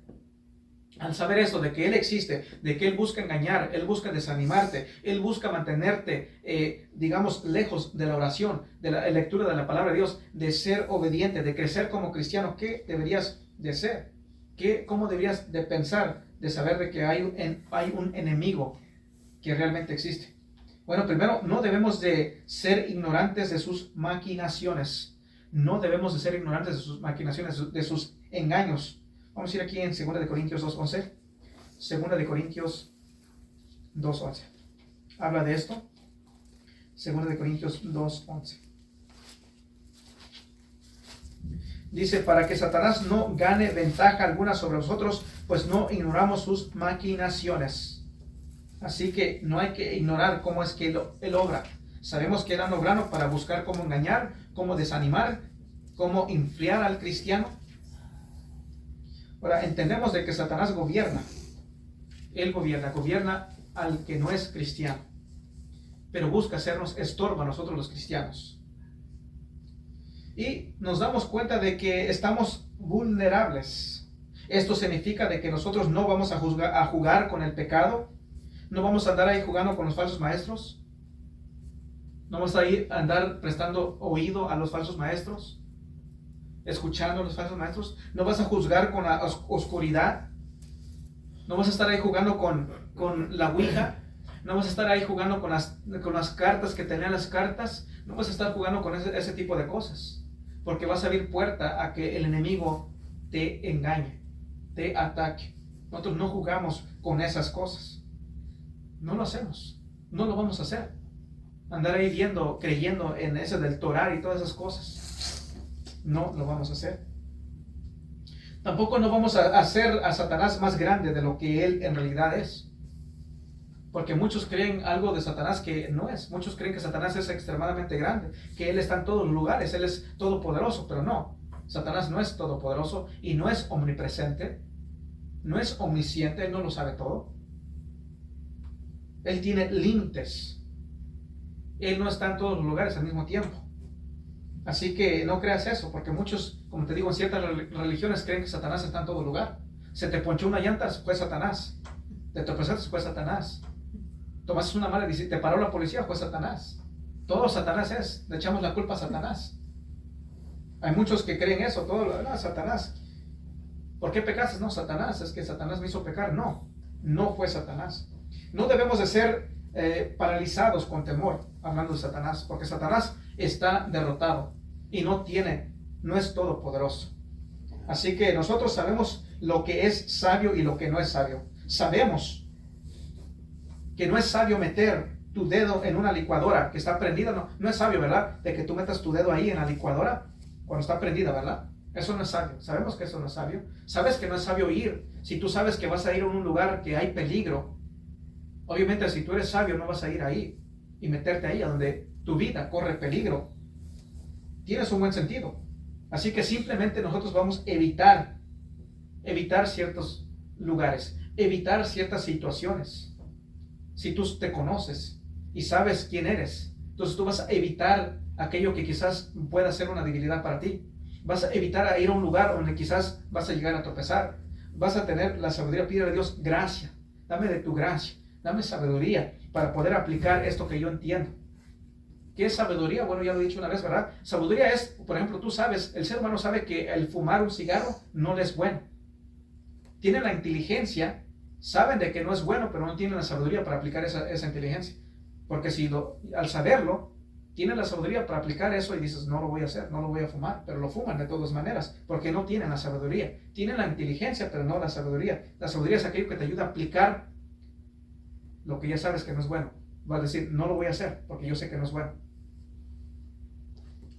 Al saber esto, de que Él existe, de que Él busca engañar, Él busca desanimarte, Él busca mantenerte, digamos, lejos de la oración, de la lectura de la palabra de Dios, de ser obediente, de crecer como cristiano, ¿qué deberías de ser? ¿Cómo deberías de pensar, de saber de que hay un enemigo que realmente existe? Bueno, primero, no debemos de ser ignorantes de sus maquinaciones. No debemos de ser ignorantes de sus maquinaciones, de sus engaños. Vamos a ir aquí en 2 Corintios 2:11. 2 Corintios 2:11. Habla de esto. 2 Corintios 2:11. Dice, para que Satanás no gane ventaja alguna sobre nosotros, pues no ignoramos sus maquinaciones. Así que no hay que ignorar cómo es que él obra. Sabemos que él anda obrando para buscar cómo engañar, cómo desanimar, cómo enfriar al cristiano. Ahora, entendemos de que Satanás gobierna. Él gobierna al que no es cristiano. Pero busca hacernos estorbo a nosotros los cristianos. Y nos damos cuenta de que estamos vulnerables. Esto significa de que nosotros no vamos a jugar con el pecado. No vamos a andar ahí jugando con los falsos maestros. No vamos a andar prestando oído a los falsos maestros, escuchando a los falsos maestros. No vas a juzgar con la oscuridad. No vas a estar ahí jugando con la Ouija. No vas a estar ahí jugando con las cartas que tenían las cartas. No vas a estar jugando con ese tipo de cosas. Porque vas a abrir puerta a que el enemigo te engañe, te ataque. Nosotros no jugamos con esas cosas. No lo hacemos. No lo vamos a hacer. Andar ahí viendo, creyendo en ese del Torah y todas esas cosas. No lo vamos a hacer. Tampoco no vamos a hacer a Satanás más grande de lo que él en realidad es. Porque muchos creen algo de Satanás que no es. Muchos creen que Satanás es extremadamente grande, que él está en todos los lugares, él es todopoderoso, pero no. Satanás no es todopoderoso y no es omnipresente, no es omnisciente, él no lo sabe todo. Él tiene límites. Él no está en todos los lugares al mismo tiempo. Así que no creas eso, porque muchos, como te digo, en ciertas religiones creen que Satanás está en todo lugar. Se te ponchó una llanta, fue Satanás. Te tropezaste, fue Satanás. Tomaste una mala decisión, te paró la policía, fue Satanás. Todo Satanás es, le echamos la culpa a Satanás. Hay muchos que creen eso, todo lo demás, Satanás. ¿Por qué pecaste? No, Satanás, es que Satanás me hizo pecar. No, no fue Satanás. No debemos de ser paralizados con temor hablando de Satanás, porque Satanás está derrotado y no es todopoderoso. Así que nosotros sabemos lo que es sabio y lo que no es sabio. Sabemos que no es sabio meter tu dedo en una licuadora que está prendida. No es sabio, ¿verdad? De que tú metas tu dedo ahí en la licuadora cuando está prendida, ¿verdad? Eso no es sabio. Sabemos que eso no es sabio. Sabes que no es sabio ir. Si tú sabes que vas a ir a un lugar que hay peligro, obviamente si tú eres sabio no vas a ir ahí y meterte ahí a donde tu vida corre peligro. Tienes un buen sentido. Así que simplemente nosotros vamos a evitar ciertos lugares, evitar ciertas situaciones. Si tú te conoces y sabes quién eres, entonces tú vas a evitar aquello que quizás pueda ser una debilidad para ti. Vas a evitar ir a un lugar donde quizás vas a llegar a tropezar. Vas a tener la sabiduría. Pide a Dios gracia. Dame de tu gracia. Dame sabiduría para poder aplicar esto que yo entiendo. ¿Qué es sabiduría? Bueno, ya lo he dicho una vez, ¿verdad? Sabiduría es, por ejemplo, tú sabes, el ser humano sabe que el fumar un cigarro no le es bueno. Tienen la inteligencia, saben de que no es bueno, pero no tienen la sabiduría para aplicar esa inteligencia. Porque al saberlo, tienen la sabiduría para aplicar eso y dices, no lo voy a hacer, no lo voy a fumar, pero lo fuman de todas maneras, porque no tienen la sabiduría. Tienen la inteligencia, pero no la sabiduría. La sabiduría es aquello que te ayuda a aplicar lo que ya sabes que no es bueno. Vas a decir, no lo voy a hacer, porque yo sé que no es bueno.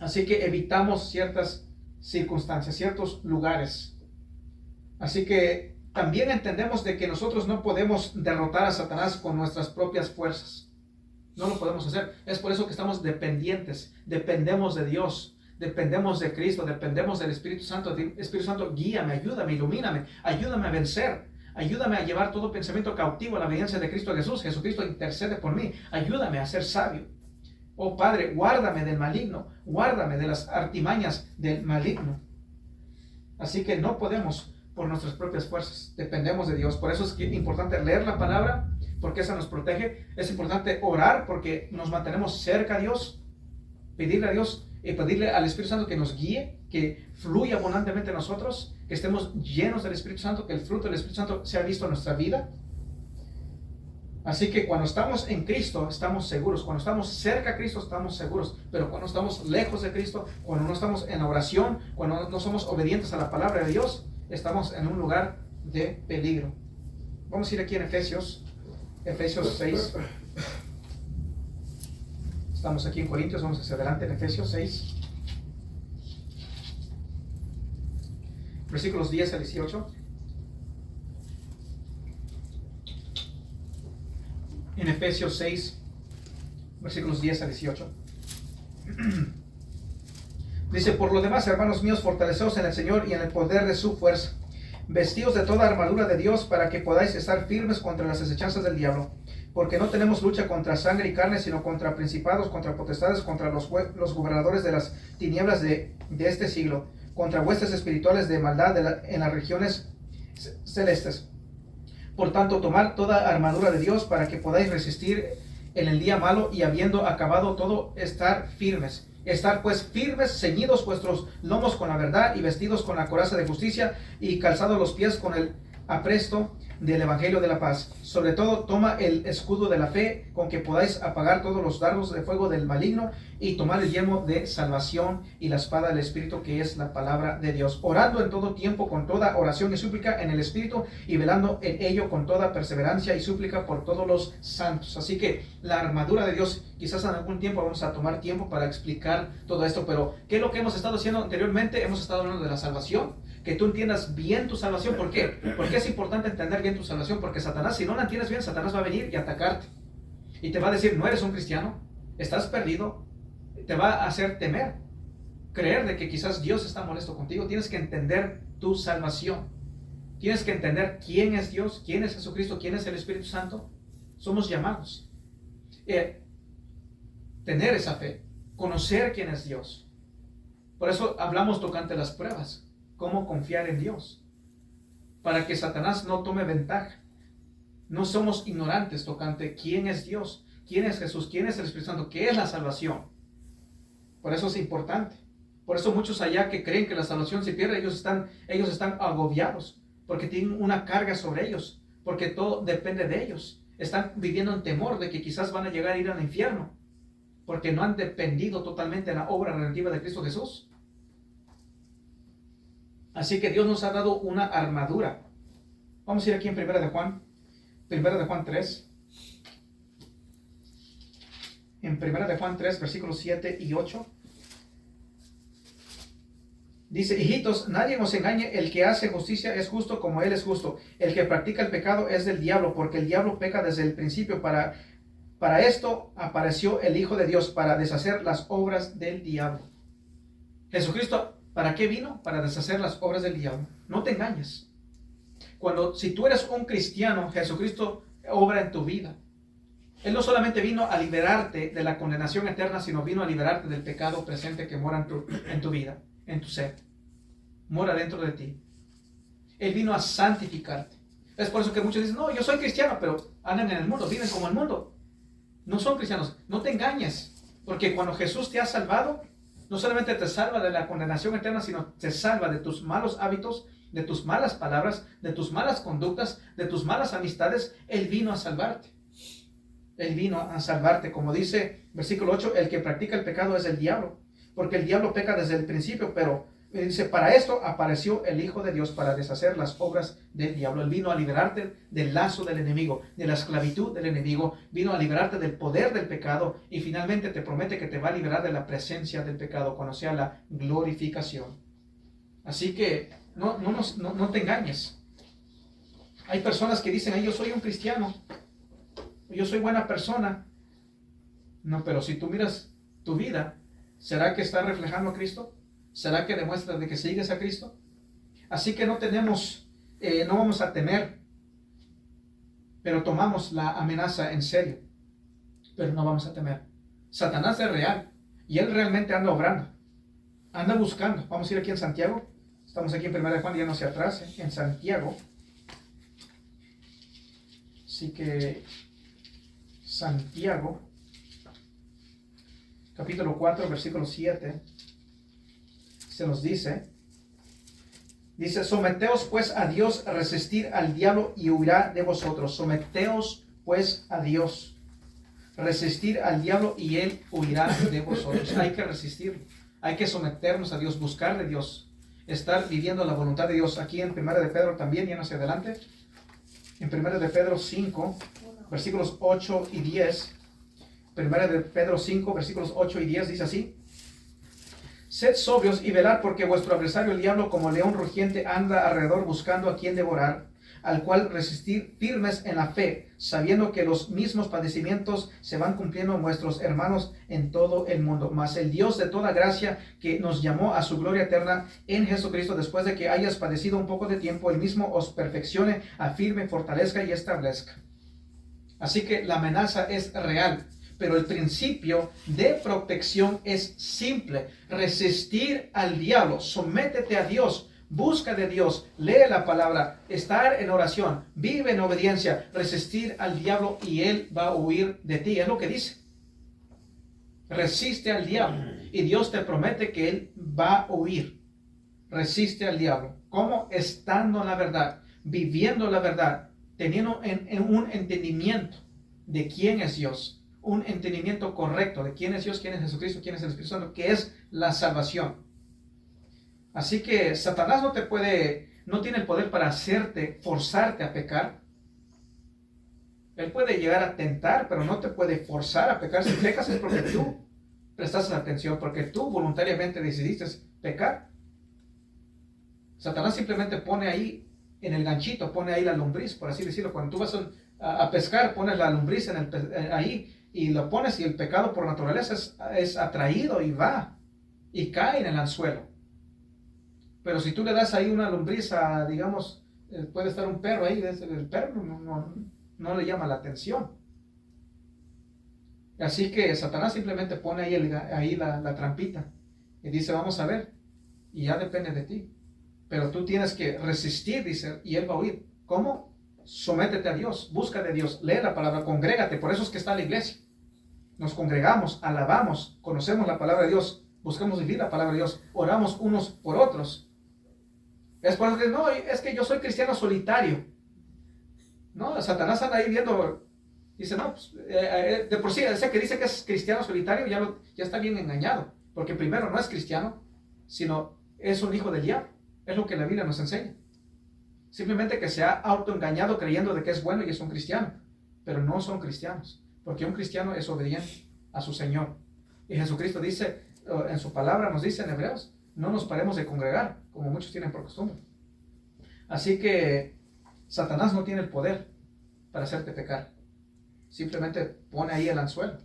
Así que evitamos ciertas circunstancias, ciertos lugares. Así que también entendemos de que nosotros no podemos derrotar a Satanás con nuestras propias fuerzas. No lo podemos hacer. Es por eso que estamos dependientes. Dependemos de Dios. Dependemos de Cristo. Dependemos del Espíritu Santo. Espíritu Santo, guíame, ayúdame, ilumíname. Ayúdame a vencer. Ayúdame a llevar todo pensamiento cautivo a la obediencia de Cristo Jesús. Jesucristo intercede por mí. Ayúdame a ser sabio. Oh Padre, guárdame del maligno. Guárdame de las artimañas del maligno. Así que no podemos por nuestras propias fuerzas. Dependemos de Dios. Por eso es importante leer la palabra, porque esa nos protege. Es importante orar porque nos mantenemos cerca a Dios. Pedirle a Dios y pedirle al Espíritu Santo que nos guíe, que fluya abundantemente en nosotros, que estemos llenos del Espíritu Santo, que el fruto del Espíritu Santo sea visto en nuestra vida. Así que cuando estamos en Cristo estamos seguros. Cuando estamos cerca a Cristo estamos seguros. Pero cuando estamos lejos de Cristo, cuando no estamos en la oración, cuando no somos obedientes a la palabra de Dios, estamos en un lugar de peligro. Vamos a ir aquí en Efesios 6. Estamos aquí en Corintios, vamos hacia adelante en Efesios 6. Versículos 10 al 18. En Efesios 6, versículos 10 al 18. Dice, por lo demás, hermanos míos, fortaleceos en el Señor y en el poder de su fuerza. Vestidos de toda armadura de Dios para que podáis estar firmes contra las acechanzas del diablo. Porque no tenemos lucha contra sangre y carne, sino contra principados, contra potestades, contra los gobernadores de las tinieblas de este siglo, contra huestes espirituales de maldad en las regiones celestes. Por tanto, tomad toda armadura de Dios para que podáis resistir en el día malo y habiendo acabado todo, estar firmes. Estar pues firmes, ceñidos vuestros lomos con la verdad y vestidos con la coraza de justicia y calzados los pies con el apresto del Evangelio de la paz. Sobre todo, toma el escudo de la fe con que podáis apagar todos los dardos de fuego del maligno y tomar el yelmo de salvación y la espada del Espíritu, que es la palabra de Dios. Orando en todo tiempo con toda oración y súplica en el Espíritu y velando en ello con toda perseverancia y súplica por todos los santos. Así que la armadura de Dios, quizás en algún tiempo vamos a tomar tiempo para explicar todo esto, pero ¿qué es lo que hemos estado haciendo anteriormente? Hemos estado hablando de la salvación. Que tú entiendas bien tu salvación. ¿Por qué? Porque es importante entender bien tu salvación. Porque Satanás, si no la entiendes bien, Satanás va a venir y atacarte. Y te va a decir, no eres un cristiano, estás perdido. Te va a hacer temer, creer de que quizás Dios está molesto contigo. Tienes que entender tu salvación. Tienes que entender quién es Dios, quién es Jesucristo, quién es el Espíritu Santo. Somos llamados. Tener esa fe, conocer quién es Dios. Por eso hablamos tocante las pruebas. Cómo confiar en Dios, para que Satanás no tome ventaja. No somos ignorantes tocante quién es Dios, quién es Jesús, quién es el Espíritu Santo, qué es la salvación. Por eso es importante. Por eso muchos allá que creen que la salvación se pierde, ellos están agobiados, porque tienen una carga sobre ellos, porque todo depende de ellos. Están viviendo en temor de que quizás van a llegar a ir al infierno, porque no han dependido totalmente de la obra redentiva de Cristo Jesús. Así que Dios nos ha dado una armadura. Vamos a ir aquí en 1 de Juan 3. En 1 de Juan 3, versículos 7 y 8. Dice, hijitos, nadie os engañe, el que hace justicia es justo como Él es justo. El que practica el pecado es del diablo, porque el diablo peca desde el principio. Para esto apareció el Hijo de Dios, para deshacer las obras del diablo. Jesucristo, ¿para qué vino? Para deshacer las obras del diablo. No te engañes. Si tú eres un cristiano, Jesucristo obra en tu vida. Él no solamente vino a liberarte de la condenación eterna, sino vino a liberarte del pecado presente que mora en tu vida, en tu ser. Mora dentro de ti. Él vino a santificarte. Es por eso que muchos dicen, no, yo soy cristiano, pero andan en el mundo, viven como el mundo. No son cristianos. No te engañes. Porque cuando Jesús te ha salvado, no solamente te salva de la condenación eterna, sino te salva de tus malos hábitos, de tus malas palabras, de tus malas conductas, de tus malas amistades. Él vino a salvarte. Él vino a salvarte. Como dice versículo 8, el que practica el pecado es el diablo, porque el diablo peca desde el principio, pero dice, para esto apareció el Hijo de Dios, para deshacer las obras del diablo. Él vino a liberarte del lazo del enemigo, de la esclavitud del enemigo, vino a liberarte del poder del pecado y finalmente te promete que te va a liberar de la presencia del pecado cuando sea la glorificación. Así que no te engañes. Hay personas que dicen, yo soy un cristiano, yo soy buena persona. No, pero si tú miras tu vida, ¿será que está reflejando a Cristo? ¿Será que demuestra de que sigues a Cristo? Así que no vamos a temer, pero tomamos la amenaza en serio. Pero no vamos a temer. Satanás es real y él realmente anda obrando, anda buscando. Vamos a ir aquí en Santiago. Estamos aquí en 1 de Juan, ya no hacia atrás, en Santiago. Así que Santiago, capítulo 4, versículo 7. Se nos dice, someteos pues a Dios, resistir al diablo y huirá de vosotros. Someteos pues a Dios, resistir al diablo y él huirá de vosotros. Hay que resistirlo, hay que someternos a Dios, buscar de Dios, estar viviendo la voluntad de Dios. Aquí en 1 de Pedro también, ya no hacia adelante, en 1 de Pedro 5, versículos 8 y 10. 1 de Pedro 5, versículos 8 y 10 dice así, sed sobrios y velad, porque vuestro adversario el diablo, como león rugiente, anda alrededor buscando a quien devorar, al cual resistir firmes en la fe, sabiendo que los mismos padecimientos se van cumpliendo en vuestros hermanos en todo el mundo. Mas el Dios de toda gracia, que nos llamó a su gloria eterna en Jesucristo, después de que hayas padecido un poco de tiempo, él mismo os perfeccione, afirme, fortalezca y establezca. Así que la amenaza es real. Pero el principio de protección es simple. Resistir al diablo. Sométete a Dios. Busca de Dios. Lee la palabra. Estar en oración. Vive en obediencia. Resistir al diablo y él va a huir de ti. Es lo que dice. Resiste al diablo. Y Dios te promete que él va a huir. Resiste al diablo. ¿Cómo? Estando en la verdad. viviendo la verdad, teniendo en un entendimiento de quién es Dios, un entendimiento correcto de quién es Dios, quién es Jesucristo, quién es el Espíritu Santo, que es la salvación. Así que Satanás no tiene el poder para forzarte a pecar. Él puede llegar a tentar, pero no te puede forzar a pecar. Si pecas es porque tú prestaste atención, porque tú voluntariamente decidiste pecar. Satanás simplemente pone ahí en el ganchito, pone ahí la lombriz, por así decirlo. Cuando tú vas a pescar, pones la lombriz ahí y lo pones, y el pecado por naturaleza es atraído y va y cae en el anzuelo. Pero si tú le das ahí una lombriz digamos, puede estar un perro ahí, el perro no le llama la atención. Así que Satanás simplemente pone ahí la trampita y dice, vamos a ver, y ya depende de ti. Pero tú tienes que resistir, dice, y él va a oír. ¿Cómo? Sométete a Dios, busca de Dios, lee la palabra, congrégate. Por eso es que está la iglesia. Nos congregamos, alabamos, conocemos la palabra de Dios, buscamos vivir la palabra de Dios, oramos unos por otros. Es por eso que no, es que yo soy cristiano solitario. No, Satanás anda ahí viendo, dice, no, pues, de por sí, ese que dice que es cristiano solitario ya está bien engañado, porque primero no es cristiano, sino es un hijo del diablo. Es lo que la Biblia nos enseña. Simplemente que se ha autoengañado creyendo de que es bueno y es un cristiano, pero no son cristianos, porque un cristiano es obediente a su Señor. Y Jesucristo dice, en su palabra nos dice en Hebreos, no nos paremos de congregar, como muchos tienen por costumbre. Así que Satanás no tiene el poder para hacerte pecar. Simplemente pone ahí el anzuelo.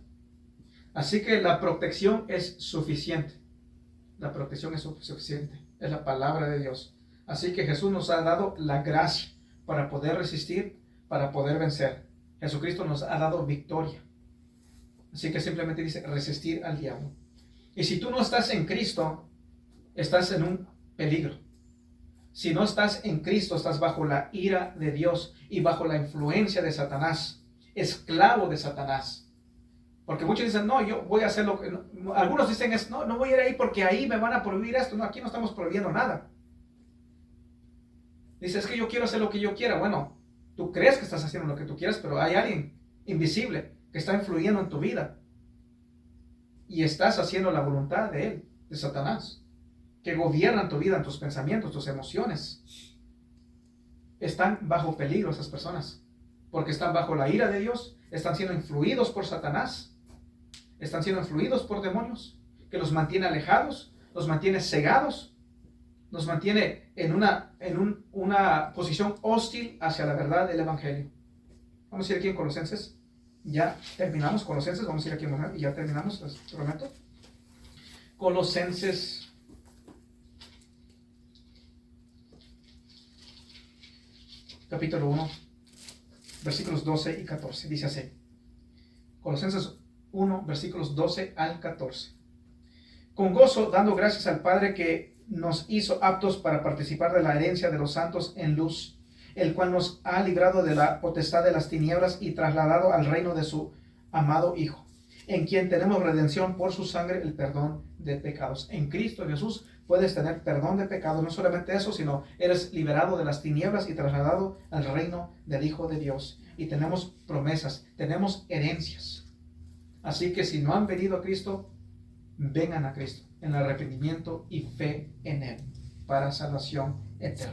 Así que la protección es suficiente. La protección es suficiente. Es la palabra de Dios. Así que Jesús nos ha dado la gracia para poder resistir, para poder vencer. Jesucristo nos ha dado victoria. Así que simplemente dice resistir al diablo. Y si tú no estás en Cristo, estás en un peligro. Si no estás en Cristo, estás bajo la ira de Dios y bajo la influencia de Satanás, esclavo de Satanás. Porque muchos dicen, no, yo voy a hacer lo que... No. Algunos dicen, no voy a ir ahí porque ahí me van a prohibir esto. No, aquí no estamos prohibiendo nada. Dice, es que yo quiero hacer lo que yo quiera. Bueno, tú crees que estás haciendo lo que tú quieras, pero hay alguien invisible que está influyendo en tu vida. Y estás haciendo la voluntad de él, de Satanás, que gobierna tu vida, en tus pensamientos, tus emociones. Están bajo peligro esas personas, porque están bajo la ira de Dios, están siendo influidos por Satanás, están siendo influidos por demonios, que los mantiene alejados, los mantiene cegados, los mantiene en una posición hostil hacia la verdad del Evangelio. Vamos a ir aquí en Colosenses. Ya terminamos Colosenses, vamos a ir aquí y ya terminamos, les prometo. Colosenses capítulo 1, versículos 12 y 14, dice así. Colosenses 1, versículos 12 al 14. Con gozo, dando gracias al Padre que nos hizo aptos para participar de la herencia de los santos en luz, el cual nos ha librado de la potestad de las tinieblas y trasladado al reino de su amado Hijo, en quien tenemos redención por su sangre, el perdón de pecados. En Cristo Jesús puedes tener perdón de pecados. No solamente eso, sino eres liberado de las tinieblas y trasladado al reino del Hijo de Dios. Y tenemos promesas, tenemos herencias. Así que si no han venido a Cristo, vengan a Cristo en el arrepentimiento y fe en Él para salvación eterna.